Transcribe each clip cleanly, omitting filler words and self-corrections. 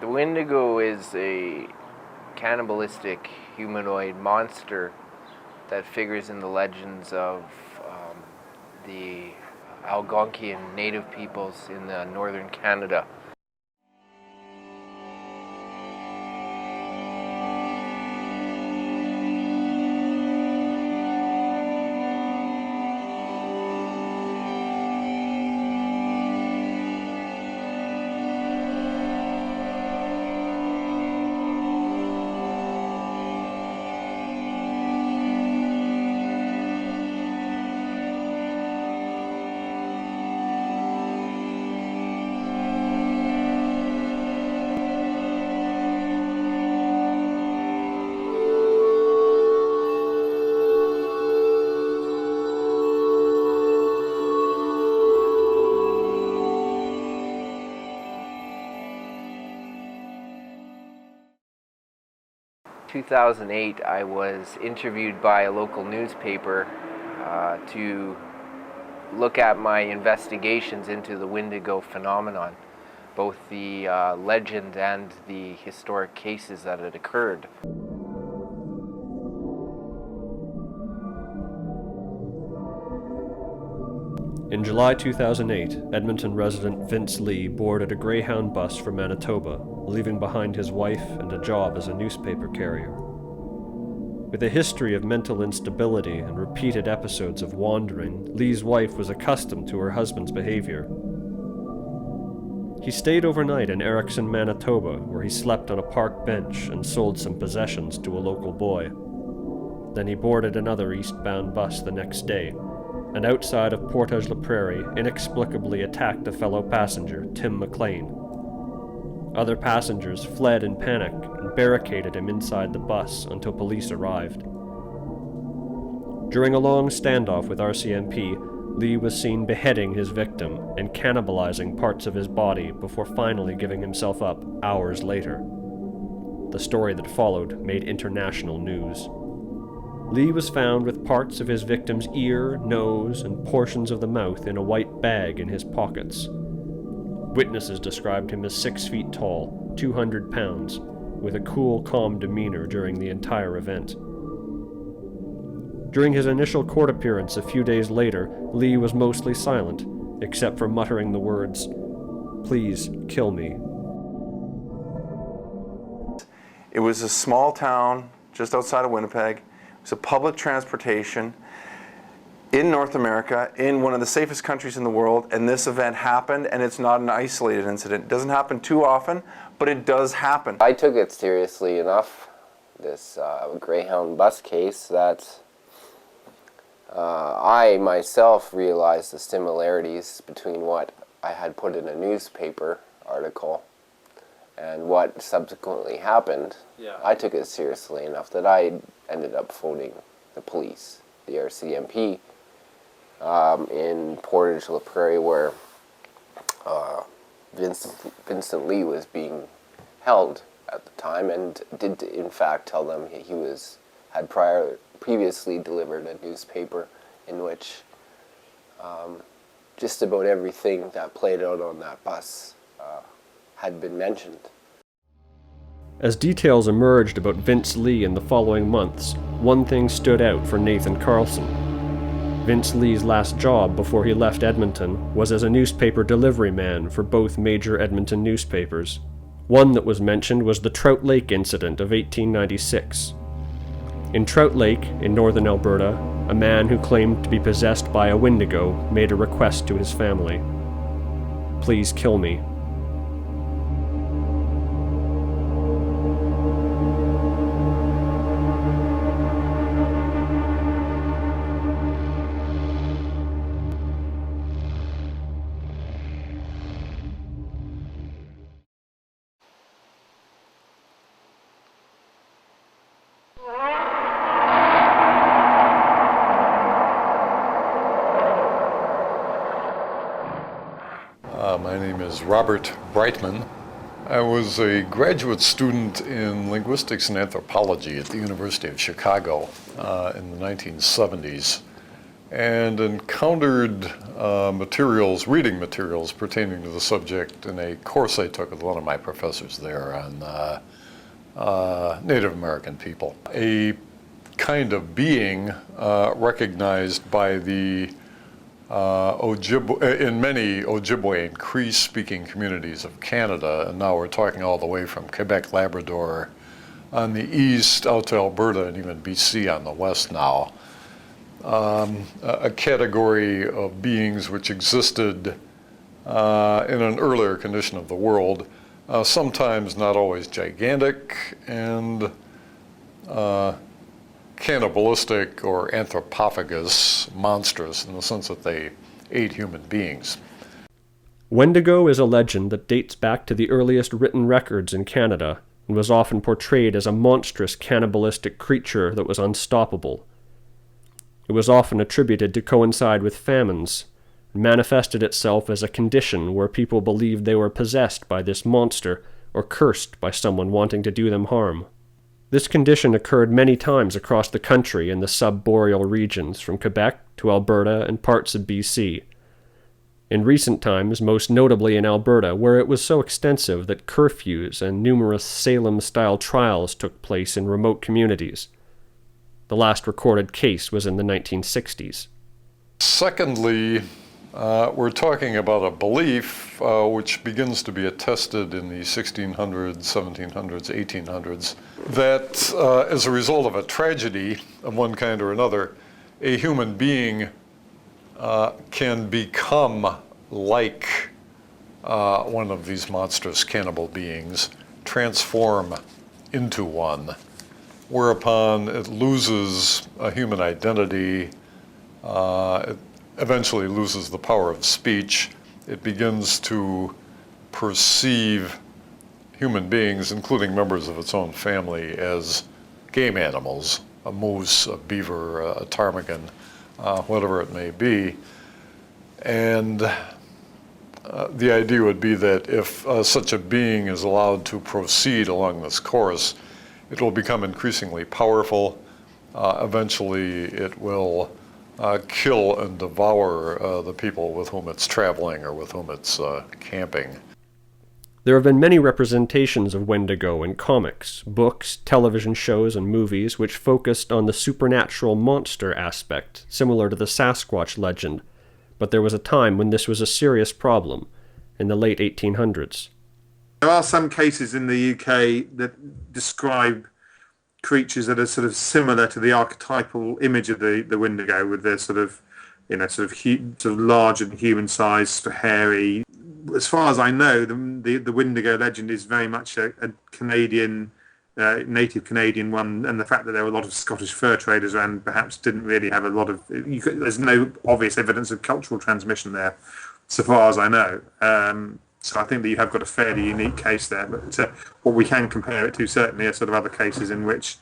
The Wendigo is a cannibalistic humanoid monster that figures in the legends of the Algonquian native peoples in northern Canada. In 2008, I was interviewed by a local newspaper to look at my investigations into the Wendigo phenomenon, both the legend and the historic cases that had occurred. In July 2008, Edmonton resident Vince Lee boarded a Greyhound bus for Manitoba, leaving behind his wife and a job as a newspaper carrier. With a history of mental instability and repeated episodes of wandering, Lee's wife was accustomed to her husband's behavior. He stayed overnight in Erickson, Manitoba, where he slept on a park bench and sold some possessions to a local boy. Then he boarded another eastbound bus the next day, and outside of Portage-la-Prairie inexplicably attacked a fellow passenger, Tim McLean. Other passengers fled in panic and barricaded him inside the bus until police arrived. During a long standoff with RCMP, Lee was seen beheading his victim and cannibalizing parts of his body before finally giving himself up hours later. The story that followed made international news. Lee was found with parts of his victim's ear, nose, and portions of the mouth in a white bag in his pockets. Witnesses described him as 6 feet tall, 200 pounds, with a cool, calm demeanor during the entire event. During his initial court appearance a few days later, Lee was mostly silent, except for muttering the words, "Please kill me." It was a small town just outside of Winnipeg. It was a public transportation in North America, in one of the safest countries in the world, and this event happened, and it's not an isolated incident. It doesn't happen too often, but it does happen. I took it seriously enough, this Greyhound bus case, that I myself realized the similarities between what I had put in a newspaper article and what subsequently happened. Yeah. I took it seriously enough that I ended up phoning the police, the RCMP, in Portage-la-Prairie, where Vincent Lee was being held at the time, and did in fact tell them he had previously delivered a newspaper in which just about everything that played out on that bus had been mentioned. As details emerged about Vince Lee in the following months, one thing stood out for Nathan Carlson. Vince Lee's last job before he left Edmonton was as a newspaper delivery man for both major Edmonton newspapers. One that was mentioned was the Trout Lake incident of 1896. In Trout Lake, in northern Alberta, a man who claimed to be possessed by a Wendigo made a request to his family. "Please kill me." My name is Robert Brightman. I was a graduate student in linguistics and anthropology at the University of Chicago in the 1970s. and encountered reading materials pertaining to the subject in a course I took with one of my professors there on Native American people. A kind of being recognized by the in many Ojibwe and Cree-speaking communities of Canada, and now we're talking all the way from Quebec, Labrador on the east out to Alberta and even BC on the west now. A category of beings which existed in an earlier condition of the world, sometimes not always gigantic and cannibalistic or anthropophagous, monstrous in the sense that they ate human beings. Wendigo is a legend that dates back to the earliest written records in Canada and was often portrayed as a monstrous cannibalistic creature that was unstoppable. It was often attributed to coincide with famines, and manifested itself as a condition where people believed they were possessed by this monster or cursed by someone wanting to do them harm. This condition occurred many times across the country in the sub-boreal regions from Quebec to Alberta and parts of BC. In recent times, most notably in Alberta, where it was so extensive that curfews and numerous Salem-style trials took place in remote communities. The last recorded case was in the 1960s. Secondly, we're talking about a belief which begins to be attested in the 1600s, 1700s, 1800s, that as a result of a tragedy of one kind or another, a human being can become like one of these monstrous cannibal beings, transform into one, whereupon it loses a human identity, it eventually loses the power of speech. It begins to perceive human beings, including members of its own family, as game animals, a moose, a beaver, a ptarmigan, whatever it may be. And the idea would be that if such a being is allowed to proceed along this course, it will become increasingly powerful. Eventually, it will kill and devour the people with whom it's traveling or with whom it's camping. There have been many representations of Wendigo in comics, books, television shows, and movies which focused on the supernatural monster aspect, similar to the Sasquatch legend, but there was a time when this was a serious problem, in the late 1800s. There are some cases in the UK that describe creatures that are sort of similar to the archetypal image of the Wendigo, with their sort of large and human-sized, sort of hairy. As far as I know, the Wendigo legend is very much a Canadian, native Canadian one, and the fact that there were a lot of Scottish fur traders around perhaps didn't really have a lot of. There's no obvious evidence of cultural transmission there, so far as I know. So I think that you have got a fairly unique case there. But what we can compare it to certainly are sort of other cases in which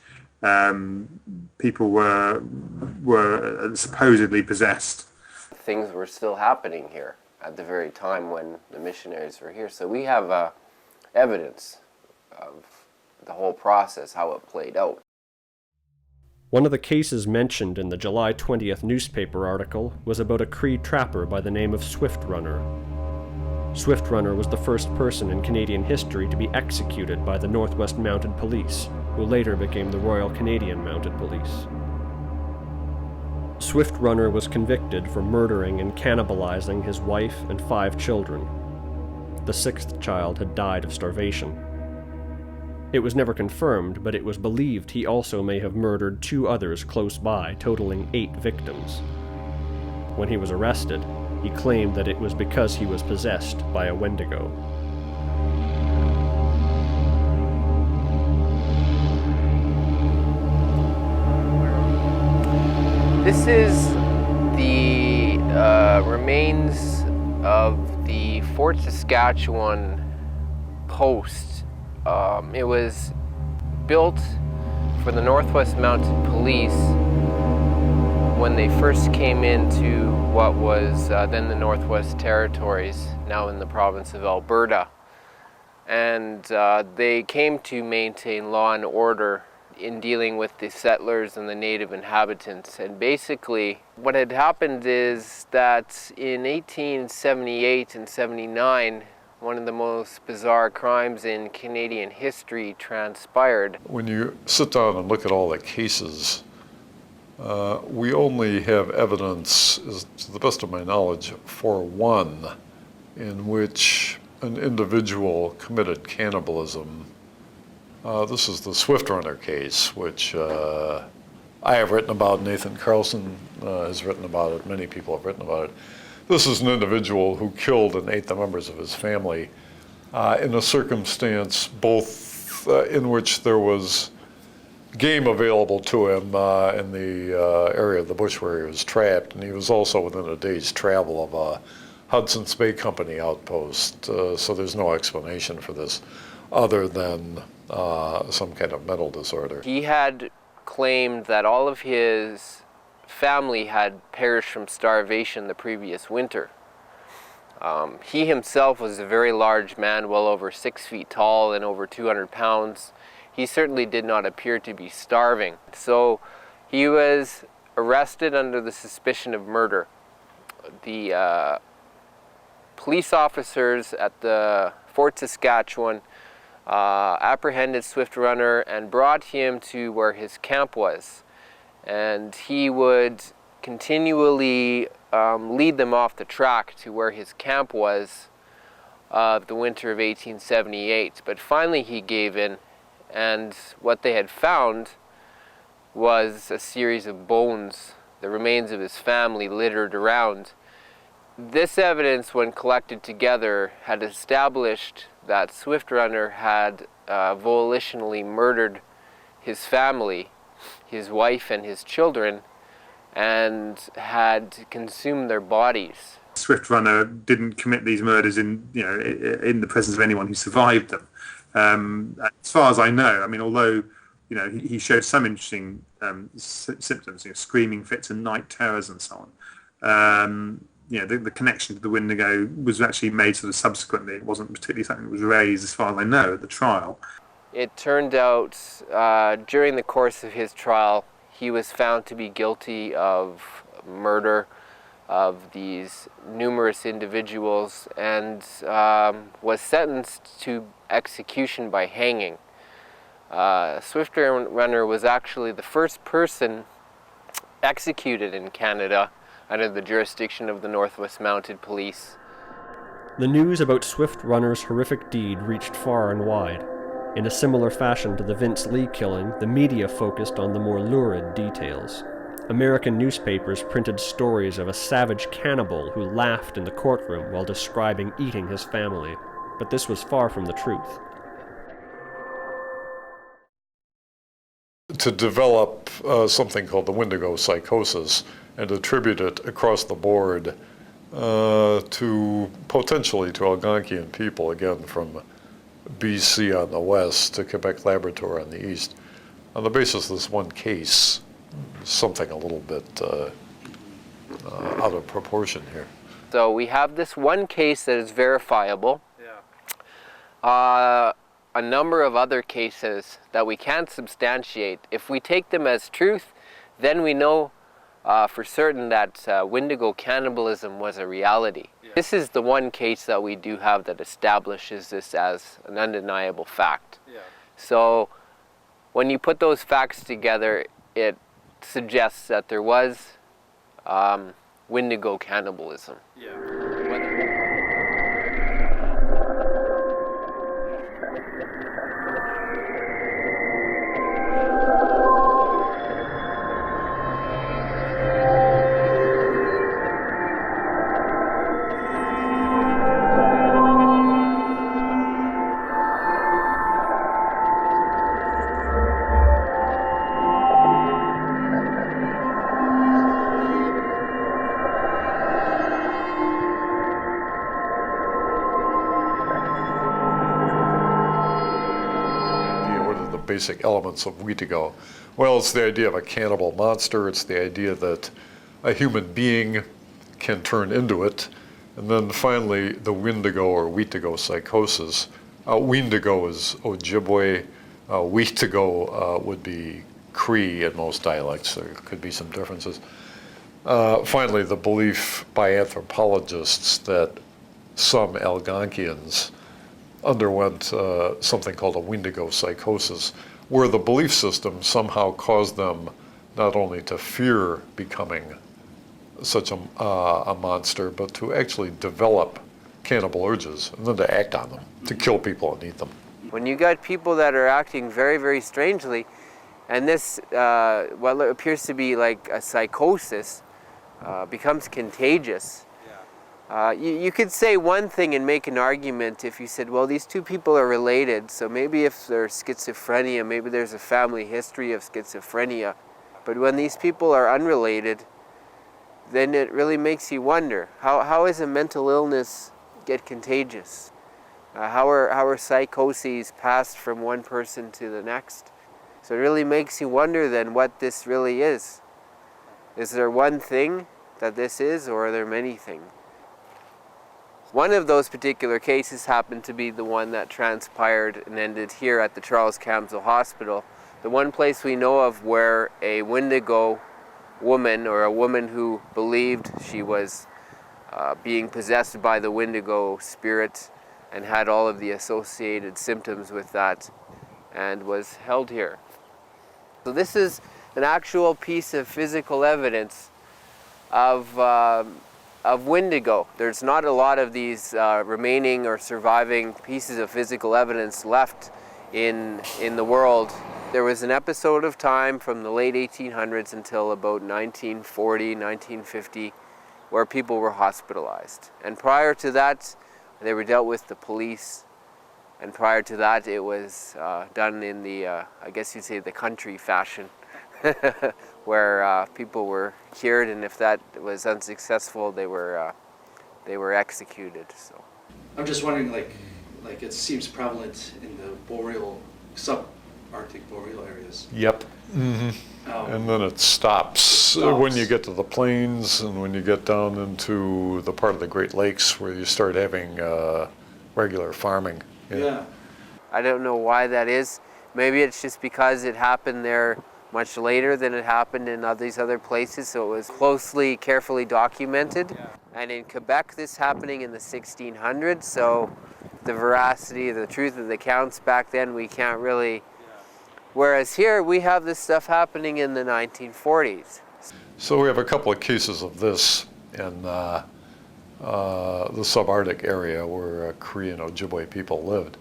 people were supposedly possessed. Things were still happening here at the very time when the missionaries were here. So we have evidence of the whole process, how it played out. One of the cases mentioned in the July 20th newspaper article was about a Cree trapper by the name of SwiftRunner. SwiftRunner was the first person in Canadian history to be executed by the Northwest Mounted Police, who later became the Royal Canadian Mounted Police. SwiftRunner was convicted for murdering and cannibalizing his wife and 5 children. The 6th child had died of starvation. It was never confirmed, but it was believed he also may have murdered 2 others close by, totaling 8 victims. When he was arrested, he claimed that it was because he was possessed by a Wendigo. This is the remains of the Fort Saskatchewan post. It was built for the Northwest Mounted Police when they first came into what was then the Northwest Territories, now in the province of Alberta. And they came to maintain law and order in dealing with the settlers and the native inhabitants. And basically what had happened is that in 1878 and 79, one of the most bizarre crimes in Canadian history transpired. When you sit down and look at all the cases, we only have evidence, to the best of my knowledge, for one in which an individual committed cannibalism. This is the SwiftRunner case, which I have written about. Nathan Carlson has written about it. Many people have written about it. This is an individual who killed and ate the members of his family in a circumstance both in which there was game available to him in the area of the bush where he was trapped, and he was also within a day's travel of a Hudson's Bay Company outpost. So there's no explanation for this other than some kind of mental disorder. He had claimed that all of his family had perished from starvation the previous winter. He himself was a very large man, well over 6 feet tall and over 200 pounds. He certainly did not appear to be starving. So he was arrested under the suspicion of murder. The police officers at the Fort Saskatchewan apprehended SwiftRunner and brought him to where his camp was. And he would continually lead them off the track to where his camp was the winter of 1878. But finally he gave in, and what they had found was a series of bones, the remains of his family littered around. This evidence, when collected together, had established that SwiftRunner had volitionally murdered his family, his wife and his children, and had consumed their bodies. SwiftRunner didn't commit these murders in the presence of anyone who survived them. As far as I know, I mean, although he showed some interesting symptoms, screaming fits and night terrors and so on. The connection to the Wendigo was actually made sort of subsequently. It wasn't particularly something that was raised, as far as I know, at the trial. It turned out during the course of his trial, he was found to be guilty of murder of these numerous individuals and was sentenced to execution by hanging. SwiftRunner was actually the first person executed in Canada under the jurisdiction of the Northwest Mounted Police. The news about SwiftRunner's horrific deed reached far and wide. In a similar fashion to the Vince Lee killing, the media focused on the more lurid details. American newspapers printed stories of a savage cannibal who laughed in the courtroom while describing eating his family, but this was far from the truth. To develop something called the Wendigo psychosis and attribute it across the board potentially to Algonquian people, again from BC on the west to Quebec Labrador on the east, on the basis of this one case, something a little bit out of proportion here. So we have this one case that is verifiable. Yeah. A number of other cases that we can't substantiate. If we take them as truth, then we know for certain that Wendigo cannibalism was a reality. Yeah. This is the one case that we do have that establishes this as an undeniable fact. Yeah. So when you put those facts together, it suggests that there was Wendigo cannibalism. Yeah. Basic elements of Wendigo. Well, it's the idea of a cannibal monster. It's the idea that a human being can turn into it. And then finally, the Wendigo or Wendigo psychosis. Wendigo is Ojibwe. Wendigo would be Cree in most dialects. There could be some differences. Finally, the belief by anthropologists that some Algonquians underwent something called a Wendigo psychosis, where the belief system somehow caused them not only to fear becoming such a monster, but to actually develop cannibal urges and then to act on them, to kill people and eat them. When you got people that are acting very, very strangely, and this, what appears to be like a psychosis, becomes contagious. You could say one thing and make an argument if you said, well, these two people are related, so maybe if there's schizophrenia, maybe there's a family history of schizophrenia. But when these people are unrelated, then it really makes you wonder, how is a mental illness get contagious? How are psychoses passed from one person to the next? So it really makes you wonder then what this really is. Is there one thing that this is, or are there many things? One of those particular cases happened to be the one that transpired and ended here at the Charles Camsell Hospital. The one place we know of where a Wendigo woman, or a woman who believed she was being possessed by the Wendigo spirit and had all of the associated symptoms with that, and was held here. So this is an actual piece of physical evidence of Wendigo. There's not a lot of these remaining or surviving pieces of physical evidence left in the world. There was an episode of time from the late 1800s until about 1940, 1950, where people were hospitalized. And prior to that, they were dealt with the police. And prior to that, it was done in the, I guess you'd say, the country fashion, where people were cured, and if that was unsuccessful, they were executed. So, I'm just wondering, like it seems prevalent in the boreal, subarctic boreal areas. Yep. And then it stops when you get to the plains and when you get down into the part of the Great Lakes where you start having regular farming. Yeah. I don't know why that is. Maybe it's just because it happened there much later than it happened in all these other places, so it was closely, carefully documented. Yeah. And in Quebec, this happening in the 1600s, so the veracity, the truth of the accounts back then, we can't really... Whereas here, we have this stuff happening in the 1940s. So we have a couple of cases of this in the subarctic area where Cree and Ojibwe people lived.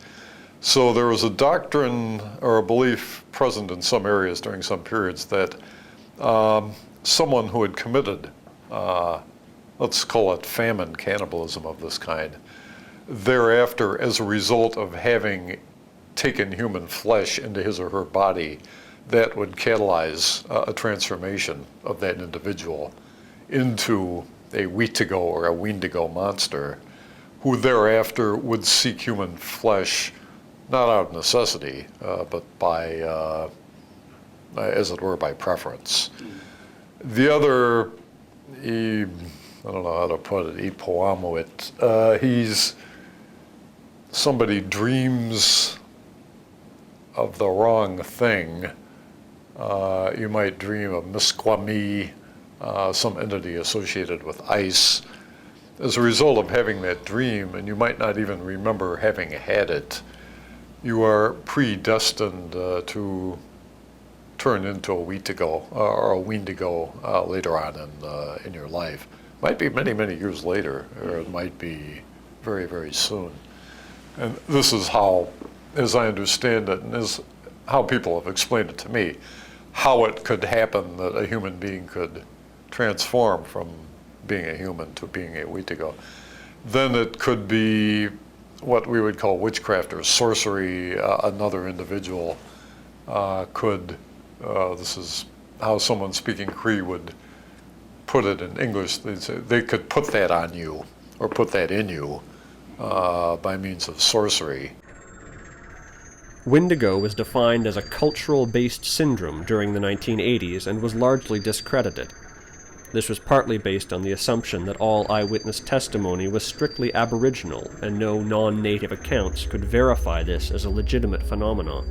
So there was a doctrine or a belief present in some areas during some periods that someone who had committed, let's call it famine cannibalism of this kind, thereafter, as a result of having taken human flesh into his or her body, that would catalyze a transformation of that individual into a Wendigo or a Wendigo monster, who thereafter would seek human flesh, not out of necessity, but by, as it were, by preference. The other, I don't know how to put it, he's somebody dreams of the wrong thing. You might dream of Misquami, some entity associated with ice. As a result of having that dream, and you might not even remember having had it, you are predestined to turn into a Wendigo or a Wendigo later on in your life. Might be many, many years later, or it might be very, very soon. And this is how, as I understand it, and as how people have explained it to me, how it could happen that a human being could transform from being a human to being a Wendigo. Then it could be what we would call witchcraft or sorcery. Another individual could, this is how someone speaking Cree would put it in English, they'd say they could put that on you or put that in you by means of sorcery. Wendigo was defined as a cultural-based syndrome during the 1980s and was largely discredited. This was partly based on the assumption that all eyewitness testimony was strictly Aboriginal and no non-native accounts could verify this as a legitimate phenomenon.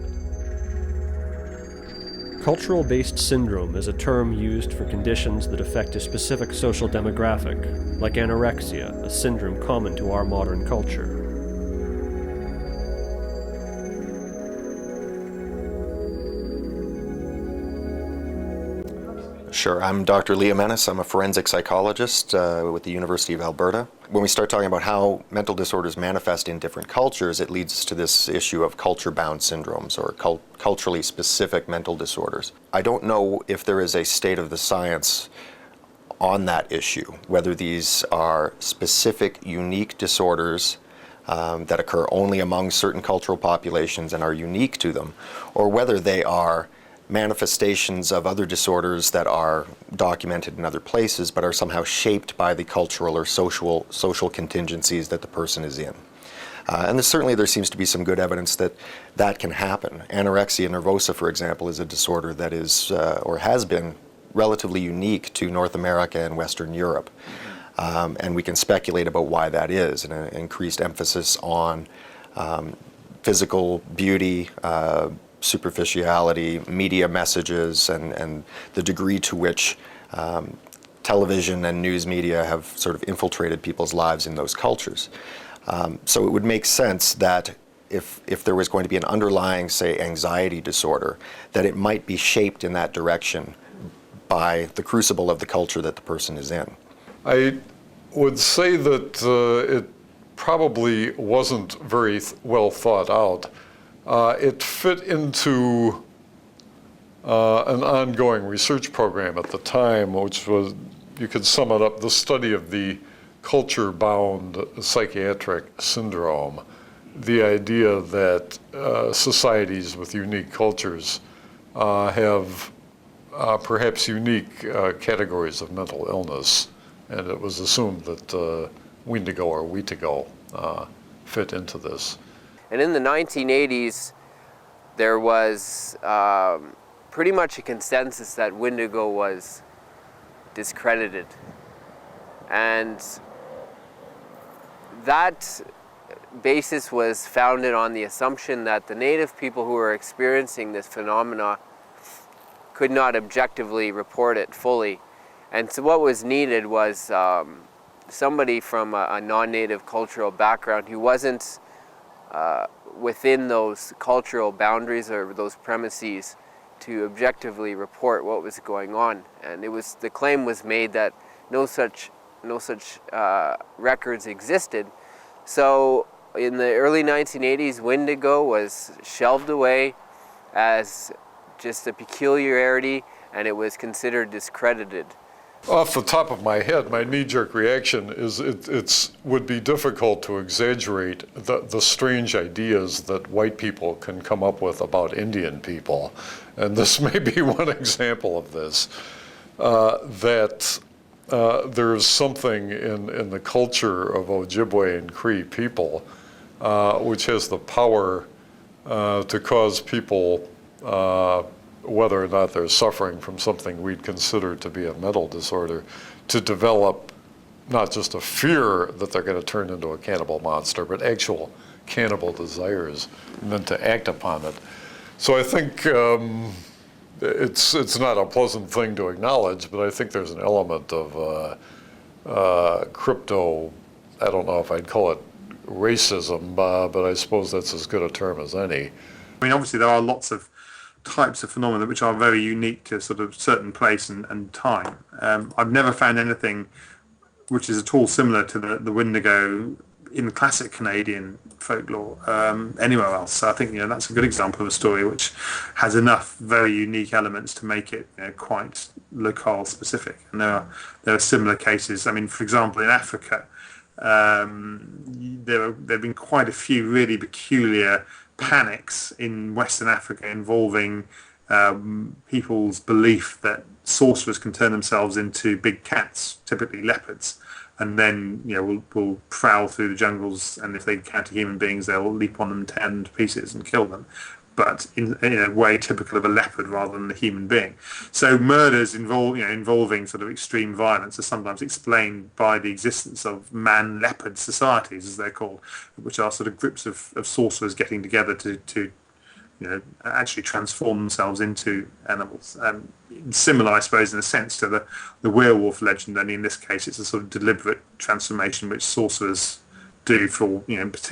Cultural-based syndrome is a term used for conditions that affect a specific social demographic, like anorexia, a syndrome common to our modern culture. Sure. I'm Dr. Leah Menace. I'm a forensic psychologist with the University of Alberta. When we start talking about how mental disorders manifest in different cultures, it leads to this issue of culture-bound syndromes or culturally specific mental disorders. I don't know if there is a state of the science on that issue, whether these are specific, unique disorders that occur only among certain cultural populations and are unique to them, or whether they are manifestations of other disorders that are documented in other places but are somehow shaped by the cultural or social contingencies that the person is in. And there seems to be some good evidence that that can happen. Anorexia nervosa, for example, is a disorder that is or has been relatively unique to North America and Western Europe. And we can speculate about why that is, and an increased emphasis on physical beauty, superficiality, media messages, and the degree to which television and news media have sort of infiltrated people's lives in those cultures. So it would make sense that if there was going to be an underlying, say, anxiety disorder, that it might be shaped in that direction by the crucible of the culture that the person is in. I would say that it probably wasn't very well thought out. It fit into an ongoing research program at the time, which was, you could sum it up, the study of the culture-bound psychiatric syndrome. The idea that societies with unique cultures have perhaps unique categories of mental illness, and it was assumed that Wendigo or Wheatigo fit into this. And in the 1980s, there was pretty much a consensus that Wendigo was discredited. And that basis was founded on the assumption that the native people who were experiencing this phenomena could not objectively report it fully. And so what was needed was somebody from a non-native cultural background who wasn't within those cultural boundaries or those premises to objectively report what was going on. And the claim was made that no such records existed. So in the early 1980s, Wendigo was shelved away as just a peculiarity, and it was considered discredited. Off the top of my head, my knee-jerk reaction is it would be difficult to exaggerate the strange ideas that white people can come up with about Indian people. And this may be one example of this, that there's something in the culture of Ojibwe and Cree people which has the power to cause people, whether or not they're suffering from something we'd consider to be a mental disorder, to develop not just a fear that they're going to turn into a cannibal monster, but actual cannibal desires, and then to act upon it. So I think it's not a pleasant thing to acknowledge, but I think there's an element of crypto, I don't know if I'd call it racism, but I suppose that's as good a term as any. I mean, obviously there are lots of types of phenomena which are very unique to sort of certain place and time. I've never found anything which is at all similar to the Wendigo in the classic Canadian folklore anywhere else. So I think that's a good example of a story which has enough very unique elements to make it quite locale specific. And there are similar cases. I mean, for example, in Africa, there have been quite a few really peculiar panics in Western Africa involving people's belief that sorcerers can turn themselves into big cats, typically leopards, and then will prowl through the jungles, and if they encounter human beings, they'll leap on them, tear them to pieces, and kill them. But in a way typical of a leopard rather than a human being. So murders involving sort of extreme violence are sometimes explained by the existence of man-leopard societies, as they're called, which are sort of groups of sorcerers getting together to actually transform themselves into animals. Similar, I suppose, in a sense to the werewolf legend, only in this case it's a sort of deliberate transformation which sorcerers do for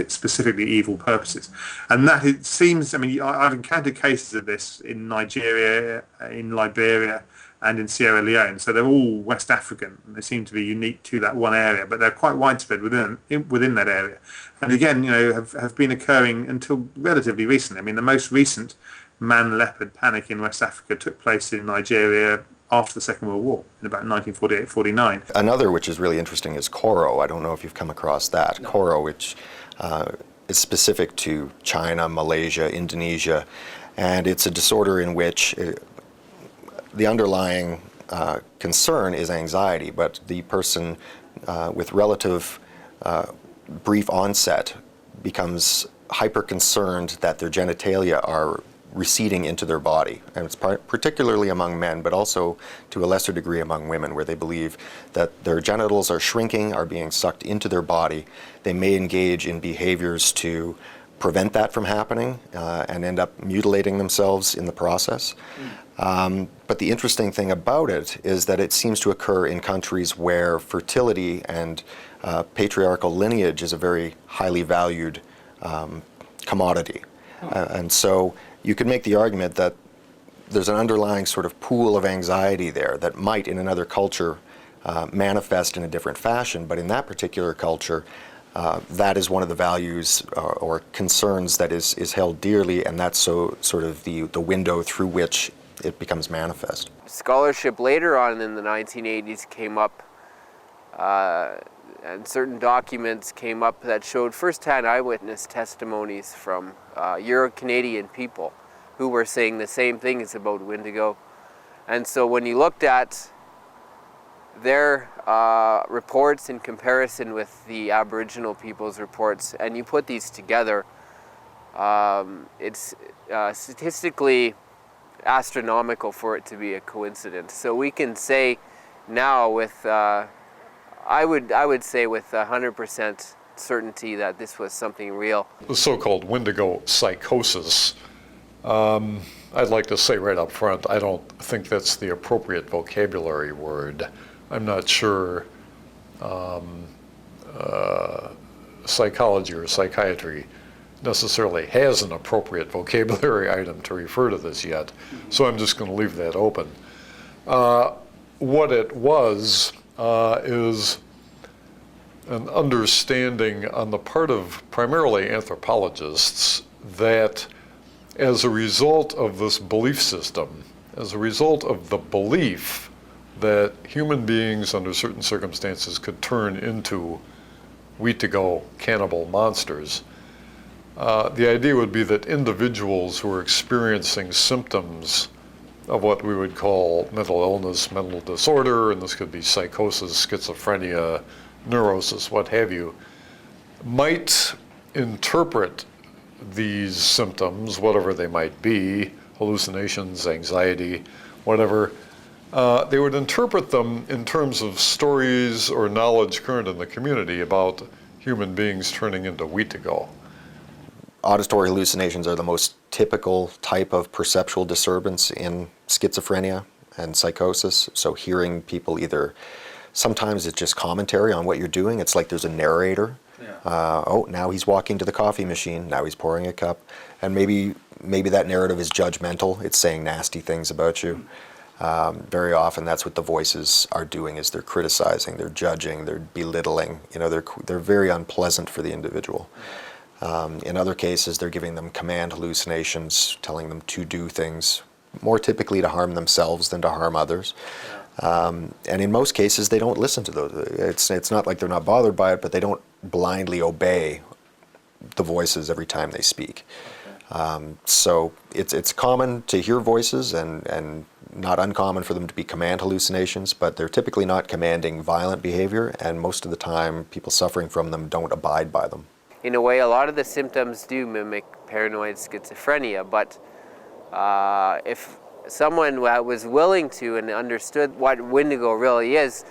specifically evil purposes. And that it seems, I mean, I've encountered cases of this in Nigeria, in Liberia, and in Sierra Leone. So they're all West African, and they seem to be unique to that one area, but they're quite widespread within that area. And again, have been occurring until relatively recently. I mean, the most recent man-leopard panic in West Africa took place in Nigeria after the Second World War, in about 1948-49. Another which is really interesting is Koro. I don't know if you've come across that. No. Koro, which is specific to China, Malaysia, Indonesia, and it's a disorder in which the underlying concern is anxiety, but the person with relative brief onset becomes hyper concerned that their genitalia are receding into their body, and it's particularly among men, but also to a lesser degree among women, where they believe that their genitals are shrinking, are being sucked into their body. They may engage in behaviors to prevent that from happening and end up mutilating themselves in the process. But the interesting thing about it is that it seems to occur in countries where fertility and patriarchal lineage is a very highly valued commodity. And so you could make the argument that there's an underlying sort of pool of anxiety there that might in another culture manifest in a different fashion, but in that particular culture, that is one of the values or concerns that is held dearly, and that's sort of the window through which it becomes manifest. Scholarship later on in the 1980s came up, and certain documents came up that showed first-hand eyewitness testimonies from Euro-Canadian people who were saying the same things about Wendigo. And so when you looked at their reports in comparison with the Aboriginal people's reports, and you put these together, it's statistically astronomical for it to be a coincidence. So we can say now with, I would say with 100% certainty that this was something real. The so-called Wendigo psychosis, I'd like to say right up front, I don't think that's the appropriate vocabulary word. I'm not sure psychology or psychiatry necessarily has an appropriate vocabulary item to refer to this yet, so I'm just going to leave that open. What it was is an understanding on the part of primarily anthropologists that as a result of this belief system, as a result of the belief that human beings under certain circumstances could turn into Wendigo cannibal monsters, the idea would be that individuals who are experiencing symptoms of what we would call mental illness, mental disorder, and this could be psychosis, schizophrenia, neurosis, what have you, might interpret these symptoms, whatever they might be, hallucinations, anxiety, whatever, they would interpret them in terms of stories or knowledge current in the community about human beings turning into Wendigo. Auditory hallucinations are the most typical type of perceptual disturbance in schizophrenia and psychosis. So hearing people either, sometimes it's just commentary on what you're doing. It's like there's a narrator. Yeah. Oh, now he's walking to the coffee machine. Now he's pouring a cup. And maybe that narrative is judgmental. It's saying nasty things about you. Very often that's what the voices are doing, is they're criticizing, they're judging, they're belittling. They're very unpleasant for the individual. In other cases, they're giving them command hallucinations, telling them to do things, more typically to harm themselves than to harm others. And in most cases, they don't listen to those. It's not like they're not bothered by it, but they don't blindly obey the voices every time they speak. So it's common to hear voices and not uncommon for them to be command hallucinations, but they're typically not commanding violent behavior, and most of the time, people suffering from them don't abide by them. In a way, a lot of the symptoms do mimic paranoid schizophrenia, but if someone was willing to and understood what Wendigo really is,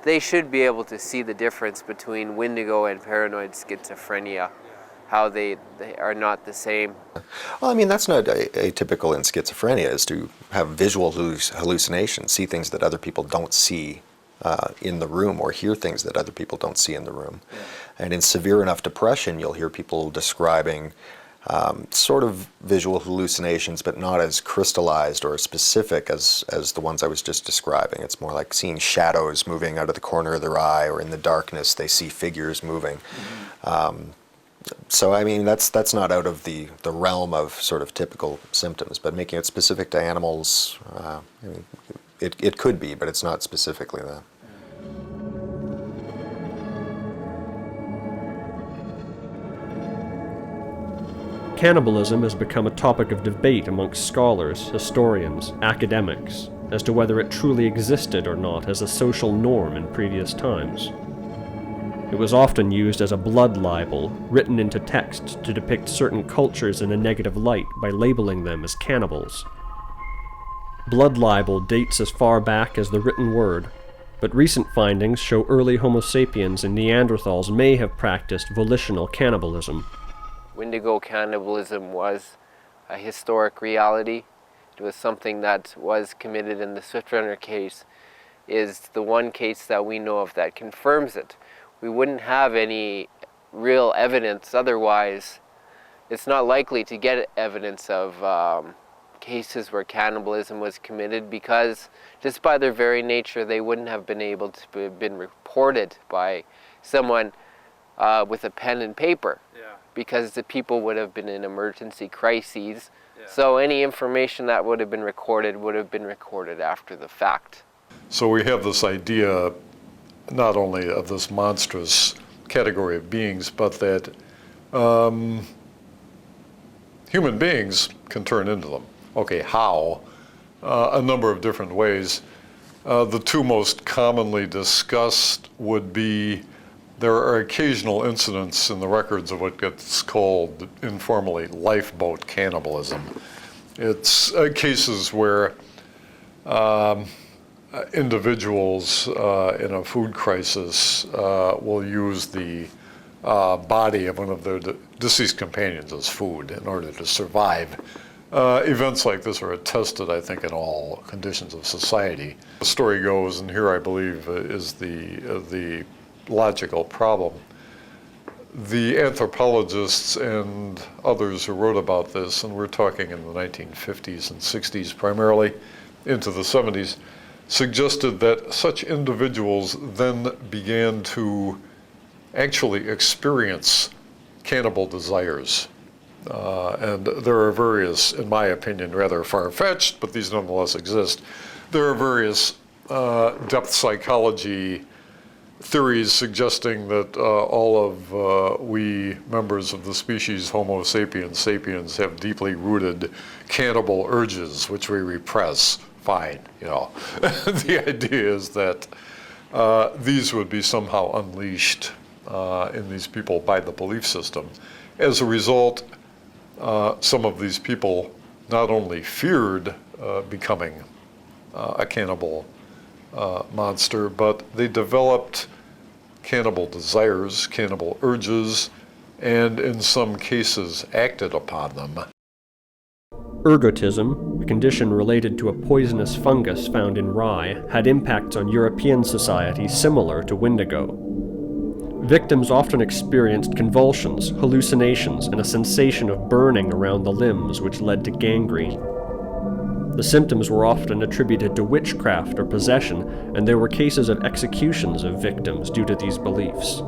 they should be able to see the difference between Wendigo and paranoid schizophrenia. how they are not the same. Well, I mean, that's not atypical in schizophrenia, is to have visual hallucinations, see things that other people don't see in the room, or hear things that other people don't see in the room. Yeah. And in severe enough depression, you'll hear people describing sort of visual hallucinations, but not as crystallized or specific as the ones I was just describing. It's more like seeing shadows moving out of the corner of their eye, or in the darkness they see figures moving. Mm-hmm. So I mean, that's not out of the realm of sort of typical symptoms, but making it specific to animals, I mean, it could be, but it's not specifically that. Cannibalism has become a topic of debate amongst scholars, historians, academics, as to whether it truly existed or not as a social norm in previous times. It was often used as a blood libel, written into text to depict certain cultures in a negative light by labeling them as cannibals. Blood libel dates as far back as the written word, but recent findings show early Homo sapiens and Neanderthals may have practiced volitional cannibalism. Wendigo cannibalism was a historic reality. It was something that was committed in the SwiftRunner case, is the one case that we know of that confirms it. We wouldn't have any real evidence otherwise. It's not likely to get evidence of cases where cannibalism was committed, because just by their very nature they wouldn't have been able to have been reported by someone with a pen and paper. Yeah. Because the people would have been in emergency crises. Yeah. So any information that would have been recorded after the fact. So we have this idea not only of this monstrous category of beings, but that human beings can turn into them. Okay, how? A number of different ways. The two most commonly discussed would be, there are occasional incidents in the records of what gets called informally lifeboat cannibalism. It's cases where individuals in a food crisis will use the body of one of their deceased companions as food in order to survive. Events like this are attested, I think, in all conditions of society. The story goes, and here I believe is the logical problem. The anthropologists and others who wrote about this, and we're talking in the 1950s and 60s primarily, into the 70s, suggested that such individuals then began to actually experience cannibal desires. And there are various, in my opinion, rather far-fetched, but these nonetheless exist. There are various depth psychology theories suggesting that all of we members of the species Homo sapiens sapiens have deeply rooted cannibal urges which we repress. Fine, you know. The idea is that these would be somehow unleashed in these people by the belief system. As a result, some of these people not only feared becoming a cannibal monster, but they developed cannibal desires, cannibal urges, and in some cases acted upon them. Ergotism, a condition related to a poisonous fungus found in rye, had impacts on European society similar to Wendigo. Victims often experienced convulsions, hallucinations, and a sensation of burning around the limbs which led to gangrene. The symptoms were often attributed to witchcraft or possession, and there were cases of executions of victims due to these beliefs.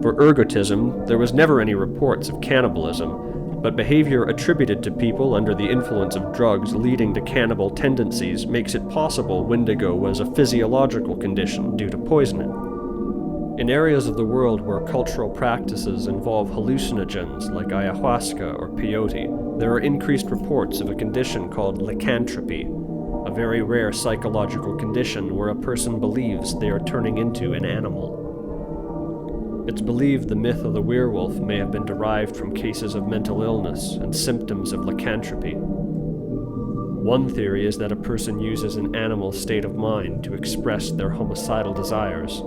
For ergotism, there was never any reports of cannibalism, but behavior attributed to people under the influence of drugs leading to cannibal tendencies makes it possible Wendigo was a physiological condition due to poisoning. In areas of the world where cultural practices involve hallucinogens like ayahuasca or peyote, there are increased reports of a condition called lycanthropy, a very rare psychological condition where a person believes they are turning into an animal. It's believed the myth of the werewolf may have been derived from cases of mental illness and symptoms of lycanthropy. One theory is that a person uses an animal state of mind to express their homicidal desires.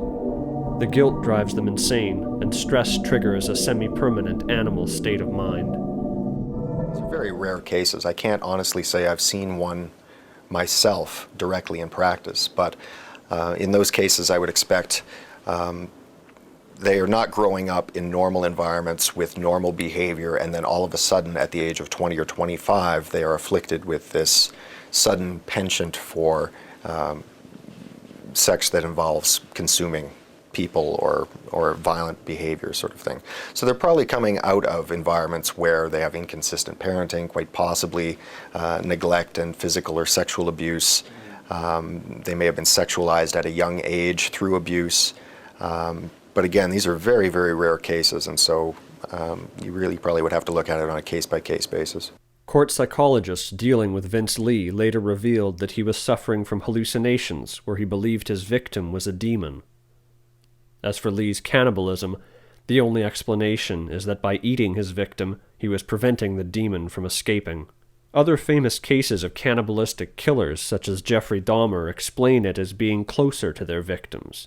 The guilt drives them insane, and stress triggers a semi-permanent animal state of mind. These are very rare cases. I can't honestly say I've seen one myself directly in practice, but in those cases I would expect they are not growing up in normal environments with normal behavior, and then all of a sudden at the age of 20 or 25 they are afflicted with this sudden penchant for sex that involves consuming people or violent behavior sort of thing. So they're probably coming out of environments where they have inconsistent parenting, quite possibly neglect and physical or sexual abuse. They may have been sexualized at a young age through abuse. But again, these are very, very rare cases, and so you really probably would have to look at it on a case-by-case basis. Court psychologists dealing with Vince Lee later revealed that he was suffering from hallucinations where he believed his victim was a demon. As for Lee's cannibalism, the only explanation is that by eating his victim, he was preventing the demon from escaping. Other famous cases of cannibalistic killers, such as Jeffrey Dahmer, explain it as being closer to their victims.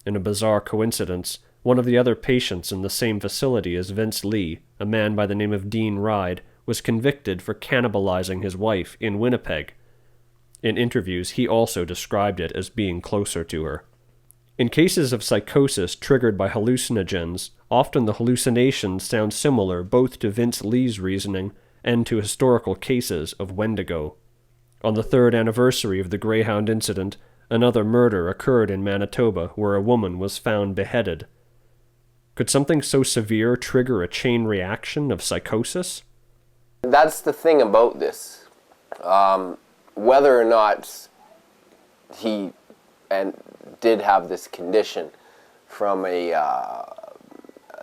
In a bizarre coincidence, one of the other patients in the same facility as Vince Lee, a man by the name of Dean Ride, was convicted for cannibalizing his wife in Winnipeg. In interviews, he also described it as being closer to her. In cases of psychosis triggered by hallucinogens, often the hallucinations sound similar both to Vince Lee's reasoning and to historical cases of Wendigo. On the 3rd anniversary of the Greyhound incident, another murder occurred in Manitoba where a woman was found beheaded. Could something so severe trigger a chain reaction of psychosis? That's the thing about this. Whether or not he did have this condition from a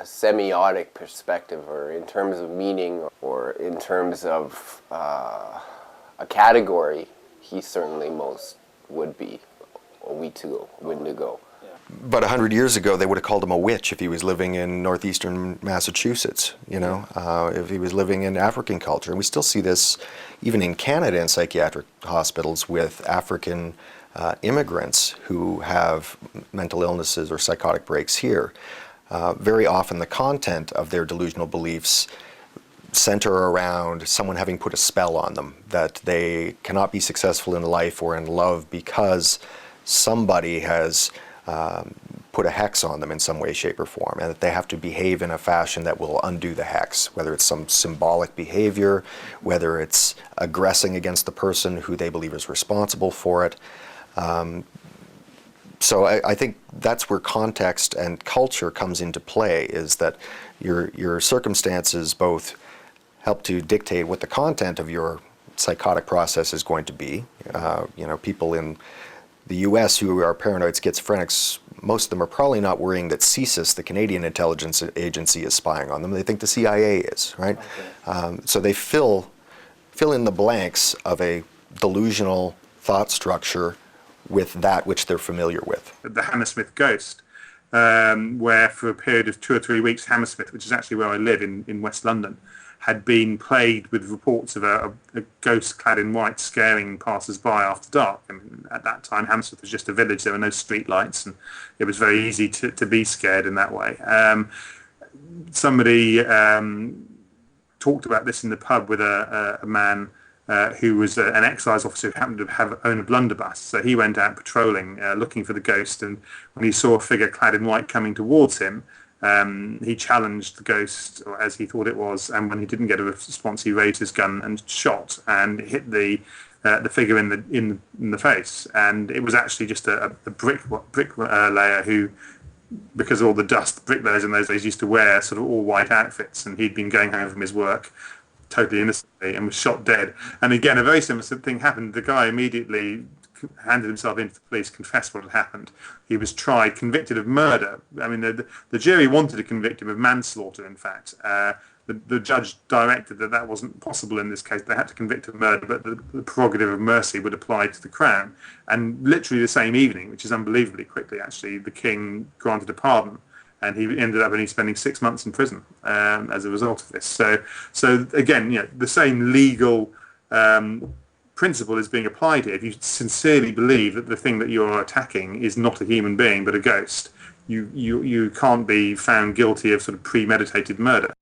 semiotic perspective, or in terms of meaning, or in terms of a category, he certainly most would be a Wendigo. But 100 years ago, they would have called him a witch if he was living in northeastern Massachusetts, if he was living in African culture. And we still see this even in Canada in psychiatric hospitals with African immigrants who have mental illnesses or psychotic breaks here. Very often the content of their delusional beliefs center around someone having put a spell on them, that they cannot be successful in life or in love because somebody has put a hex on them in some way, shape, or form, and that they have to behave in a fashion that will undo the hex, whether it's some symbolic behavior, whether it's aggressing against the person who they believe is responsible for it. So I think that's where context and culture comes into play, is that your circumstances both help to dictate what the content of your psychotic process is going to be. People in the U.S. who are paranoid schizophrenics, most of them are probably not worrying that CSIS, the Canadian intelligence agency, is spying on them. They think the CIA is, right? Okay. So they fill in the blanks of a delusional thought structure with that which they're familiar with. The Hammersmith ghost, where for a period of 2 or 3 weeks, Hammersmith, which is actually where I live in West London, had been plagued with reports of a ghost clad in white scaring passers-by after dark. And at that time, Hammersmith was just a village. There were no street lights, and it was very easy to be scared in that way. Somebody talked about this in the pub with a man who was an excise officer who happened to own a blunderbuss. So he went out patrolling, looking for the ghost, and when he saw a figure clad in white coming towards him, he challenged the ghost, or as he thought it was, and when he didn't get a response, he raised his gun and shot and hit the figure in the face. And it was actually just a bricklayer who, because of all the dust, bricklayers in those days used to wear sort of all white outfits, and he'd been going home from his work totally innocently and was shot dead. And again, a very similar thing happened. The guy immediately handed himself in to the police, confessed what had happened. He was tried, convicted of murder. I mean, the jury wanted to convict him of manslaughter, in fact. The judge directed that wasn't possible in this case. They had to convict of murder, but the prerogative of mercy would apply to the Crown. And literally the same evening, which is unbelievably quickly, actually, the King granted a pardon, and he ended up only spending 6 months in prison as a result of this. So again, the same legal principle is being applied here. If you sincerely believe that the thing that you're attacking is not a human being but a ghost, you can't be found guilty of sort of premeditated murder.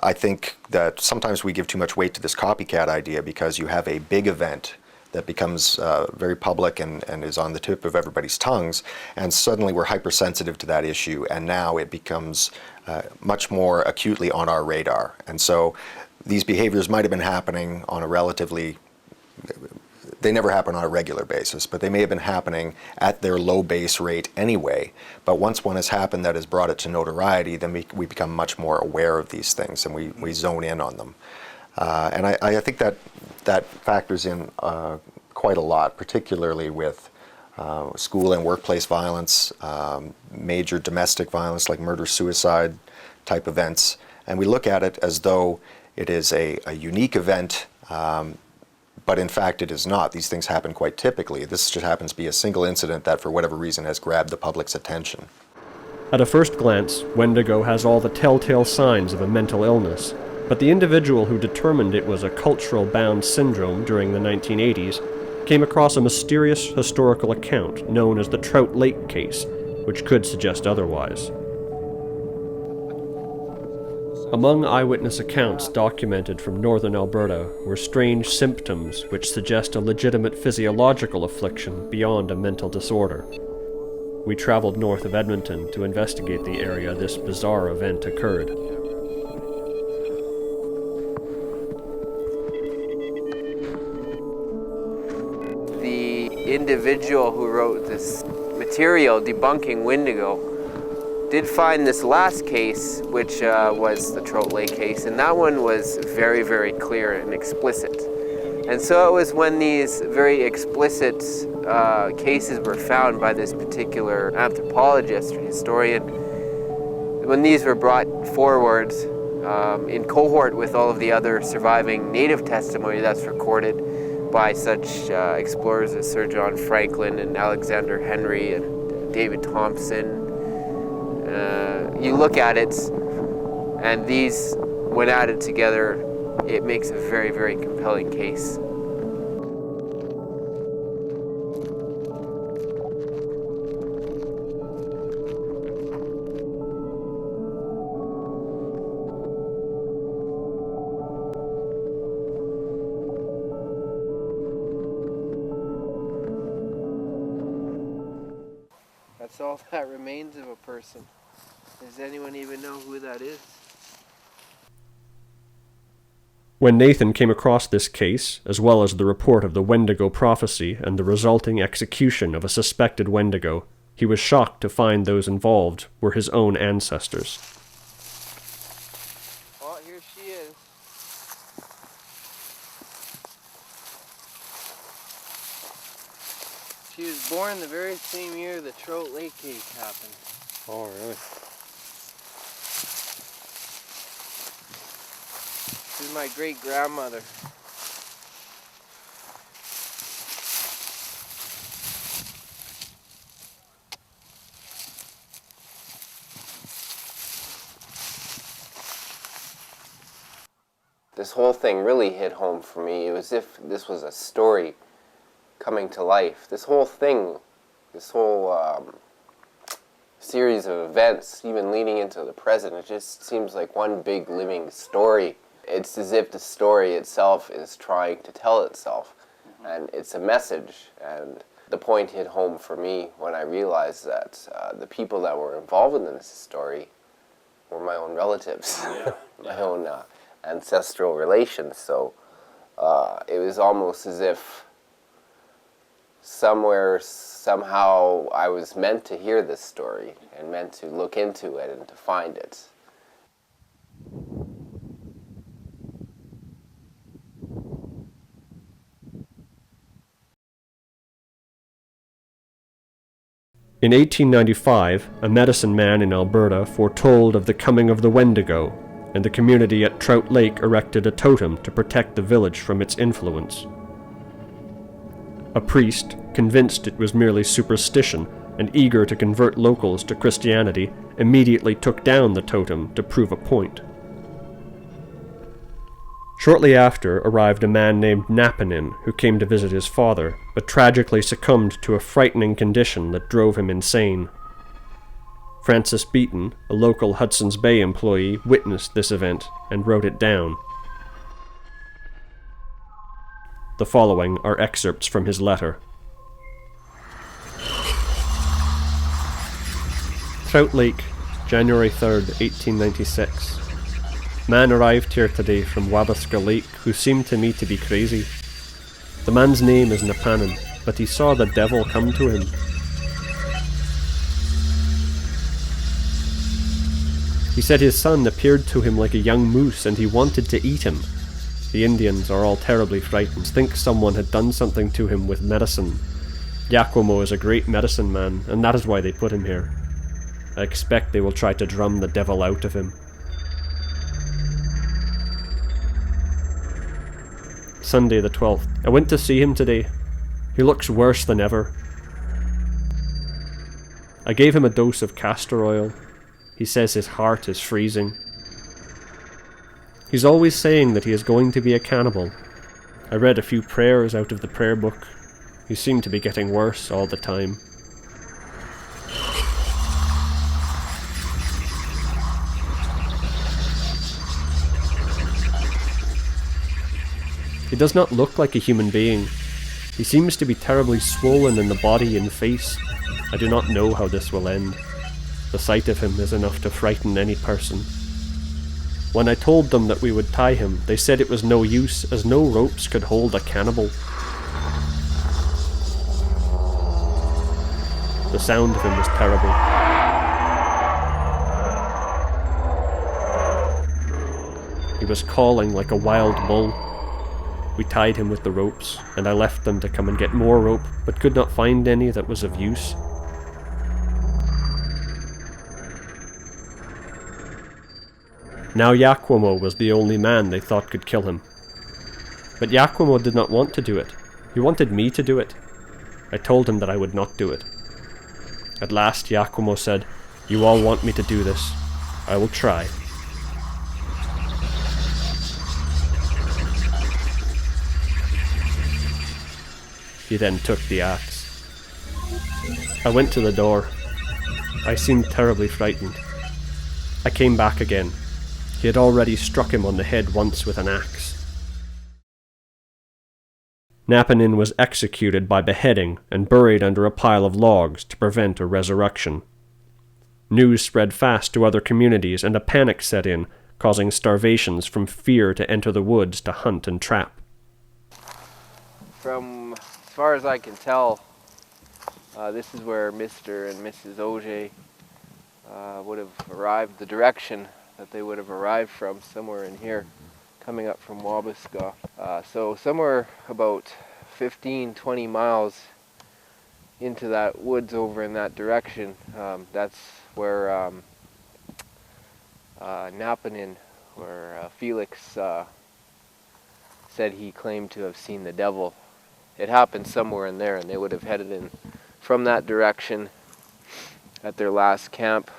I think that sometimes we give too much weight to this copycat idea because you have a big event that becomes very public and is on the tip of everybody's tongues, and suddenly we're hypersensitive to that issue, and now it becomes much more acutely on our radar. And so these behaviors might have been happening on a relatively, they never happen on a regular basis, but they may have been happening at their low base rate anyway. But once one has happened that has brought it to notoriety, then we become much more aware of these things, and we zone in on them. And I think that factors in quite a lot, particularly with school and workplace violence, major domestic violence like murder-suicide type events. And we look at it as though it is a unique event, but in fact it is not. These things happen quite typically. This just happens to be a single incident that for whatever reason has grabbed the public's attention. At a first glance, Wendigo has all the telltale signs of a mental illness, but the individual who determined it was a cultural-bound syndrome during the 1980s came across a mysterious historical account known as the Trout Lake case, which could suggest otherwise. Among eyewitness accounts documented from northern Alberta were strange symptoms which suggest a legitimate physiological affliction beyond a mental disorder. We traveled north of Edmonton to investigate the area this bizarre event occurred. The individual who wrote this material debunking Wendigo did find this last case, which was the Trout Lake case, and that one was very, very clear and explicit. And so it was when these very explicit cases were found by this particular anthropologist or historian, when these were brought forward in cohort with all of the other surviving native testimony that's recorded by such explorers as Sir John Franklin and Alexander Henry and David Thompson. You look at it, and these, when added together, it makes a very, very compelling case. That's all that remains of a person. Does anyone even know who that is? When Nathan came across this case, as well as the report of the Wendigo prophecy and the resulting execution of a suspected Wendigo, he was shocked to find those involved were his own ancestors. Oh, here she is. She was born the very same year the Trout Lake case happened. Oh, really? This is my great-grandmother. This whole thing really hit home for me. It was as if this was a story coming to life. This whole thing, this whole series of events, even leading into the present, it just seems like one big living story. It's as if the story itself is trying to tell itself, and it's a message. And the point hit home for me when I realized that the people that were involved in this story were my own relatives, my own ancestral relations. So it was almost as if somewhere, somehow, I was meant to hear this story and meant to look into it and to find it. In 1895, a medicine man in Alberta foretold of the coming of the Wendigo, and the community at Trout Lake erected a totem to protect the village from its influence. A priest, convinced it was merely superstition and eager to convert locals to Christianity, immediately took down the totem to prove a point. Shortly after arrived a man named Napanin, who came to visit his father, but tragically succumbed to a frightening condition that drove him insane. Francis Beaton, a local Hudson's Bay employee, witnessed this event and wrote it down. The following are excerpts from his letter. Trout Lake, January 3rd, 1896. Man arrived here today from Wabasca Lake who seemed to me to be crazy. The man's name is Napanin, but he saw the devil come to him. He said his son appeared to him like a young moose and he wanted to eat him. The Indians are all terribly frightened, think someone had done something to him with medicine. Yaquimo is a great medicine man, and that is why they put him here. I expect they will try to drum the devil out of him. Sunday the 12th. I went to see him today. He looks worse than ever. I gave him a dose of castor oil. He says his heart is freezing. He's always saying that he is going to be a cannibal. I read a few prayers out of the prayer book. He seemed to be getting worse all the time. He does not look like a human being. He seems to be terribly swollen in the body and face. I do not know how this will end. The sight of him is enough to frighten any person. When I told them that we would tie him, they said it was no use, as no ropes could hold a cannibal. The sound of him was terrible. He was calling like a wild bull. We tied him with the ropes, and I left them to come and get more rope, but could not find any that was of use. Now Yaquimo was the only man they thought could kill him. But Yaquimo did not want to do it. He wanted me to do it. I told him that I would not do it. At last Yaquimo said, "You all want me to do this. I will try." He then took the axe. I went to the door. I seemed terribly frightened. I came back again. He had already struck him on the head once with an axe. Napanin was executed by beheading and buried under a pile of logs to prevent a resurrection. News spread fast to other communities and a panic set in, causing starvations from fear to enter the woods to hunt and trap. From as far as I can tell, this is where Mr. and Mrs. Auger would have arrived, the direction that they would have arrived from, somewhere in here, coming up from Wabasca. So somewhere about 15-20 miles into that woods over in that direction, that's where Napanin, where Felix said he claimed to have seen the devil. It happened somewhere in there, and they would have headed in from that direction at their last camp.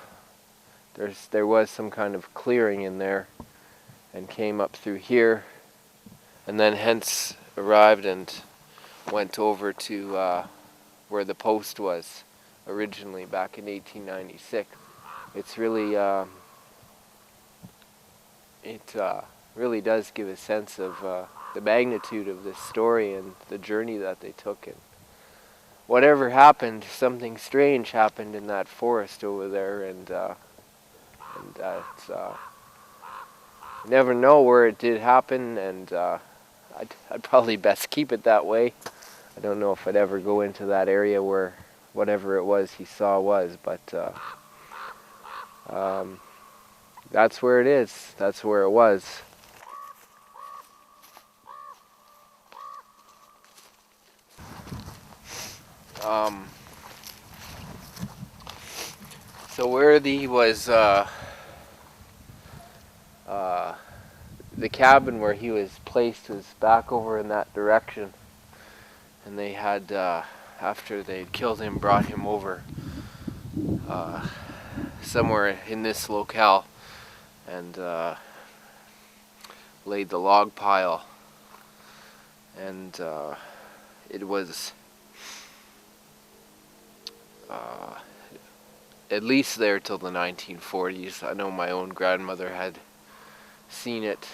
There was some kind of clearing in there, and came up through here, and then hence arrived and went over to where the post was originally back in 1896. It's really it really does give a sense of the magnitude of this story and the journey that they took. And whatever happened, something strange happened in that forest over there, and it's you never know where it did happen, and I'd probably best keep it that way. I don't know if I'd ever go into that area where whatever it was he saw was, but that's where it is. That's where it was. So where he was, the cabin where he was placed was back over in that direction, and they had, after they'd killed him, brought him over somewhere in this locale and laid the log pile, and it was at least there till the 1940s. I know my own grandmother had seen it.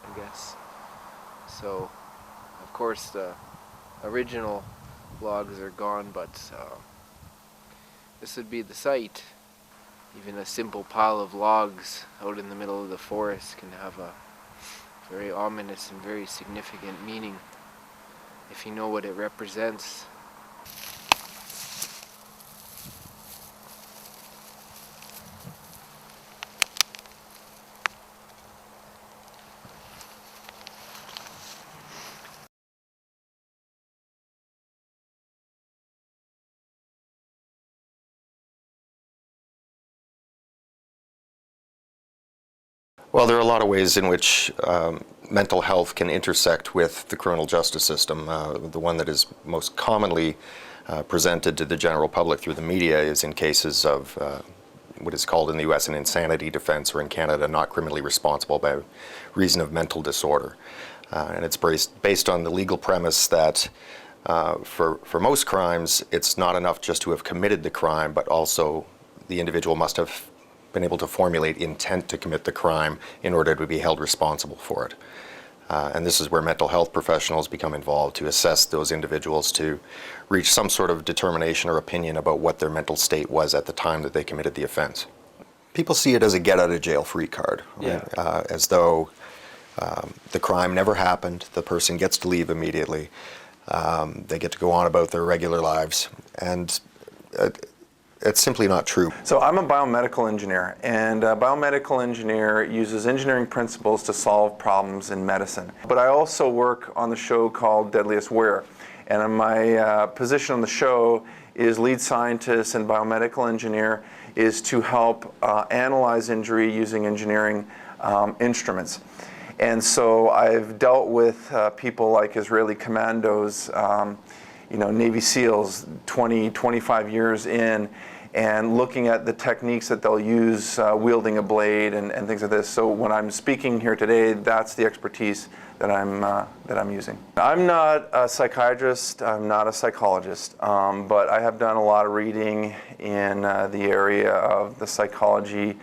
I guess. So, of course, the original logs are gone, but this would be the site. Even a simple pile of logs out in the middle of the forest can have a very ominous and very significant meaning if you know what it represents. Well, there are a lot of ways in which mental health can intersect with the criminal justice system. The one that is most commonly presented to the general public through the media is in cases of what is called in the U.S. an insanity defense, or in Canada, not criminally responsible by reason of mental disorder. And it's based on the legal premise that for most crimes, it's not enough just to have committed the crime, but also the individual must have been able to formulate intent to commit the crime in order to be held responsible for it. And this is where mental health professionals become involved to assess those individuals to reach some sort of determination or opinion about what their mental state was at the time that they committed the offense. People see it as a get-out-of-jail-free card, right? As though the crime never happened, the person gets to leave immediately, they get to go on about their regular lives, and it's simply not true. So I'm a biomedical engineer, and a biomedical engineer uses engineering principles to solve problems in medicine. But I also work on the show called Deadliest Wear, and my position on the show is lead scientist and biomedical engineer, is to help analyze injury using engineering instruments. And so I've dealt with people like Israeli commandos, Navy SEALs 20, 25 years in, and looking at the techniques that they'll use wielding a blade and things like this. So when I'm speaking here today, that's the expertise that I'm using. I'm not a psychiatrist, I'm not a psychologist, but I have done a lot of reading in the area of the psychology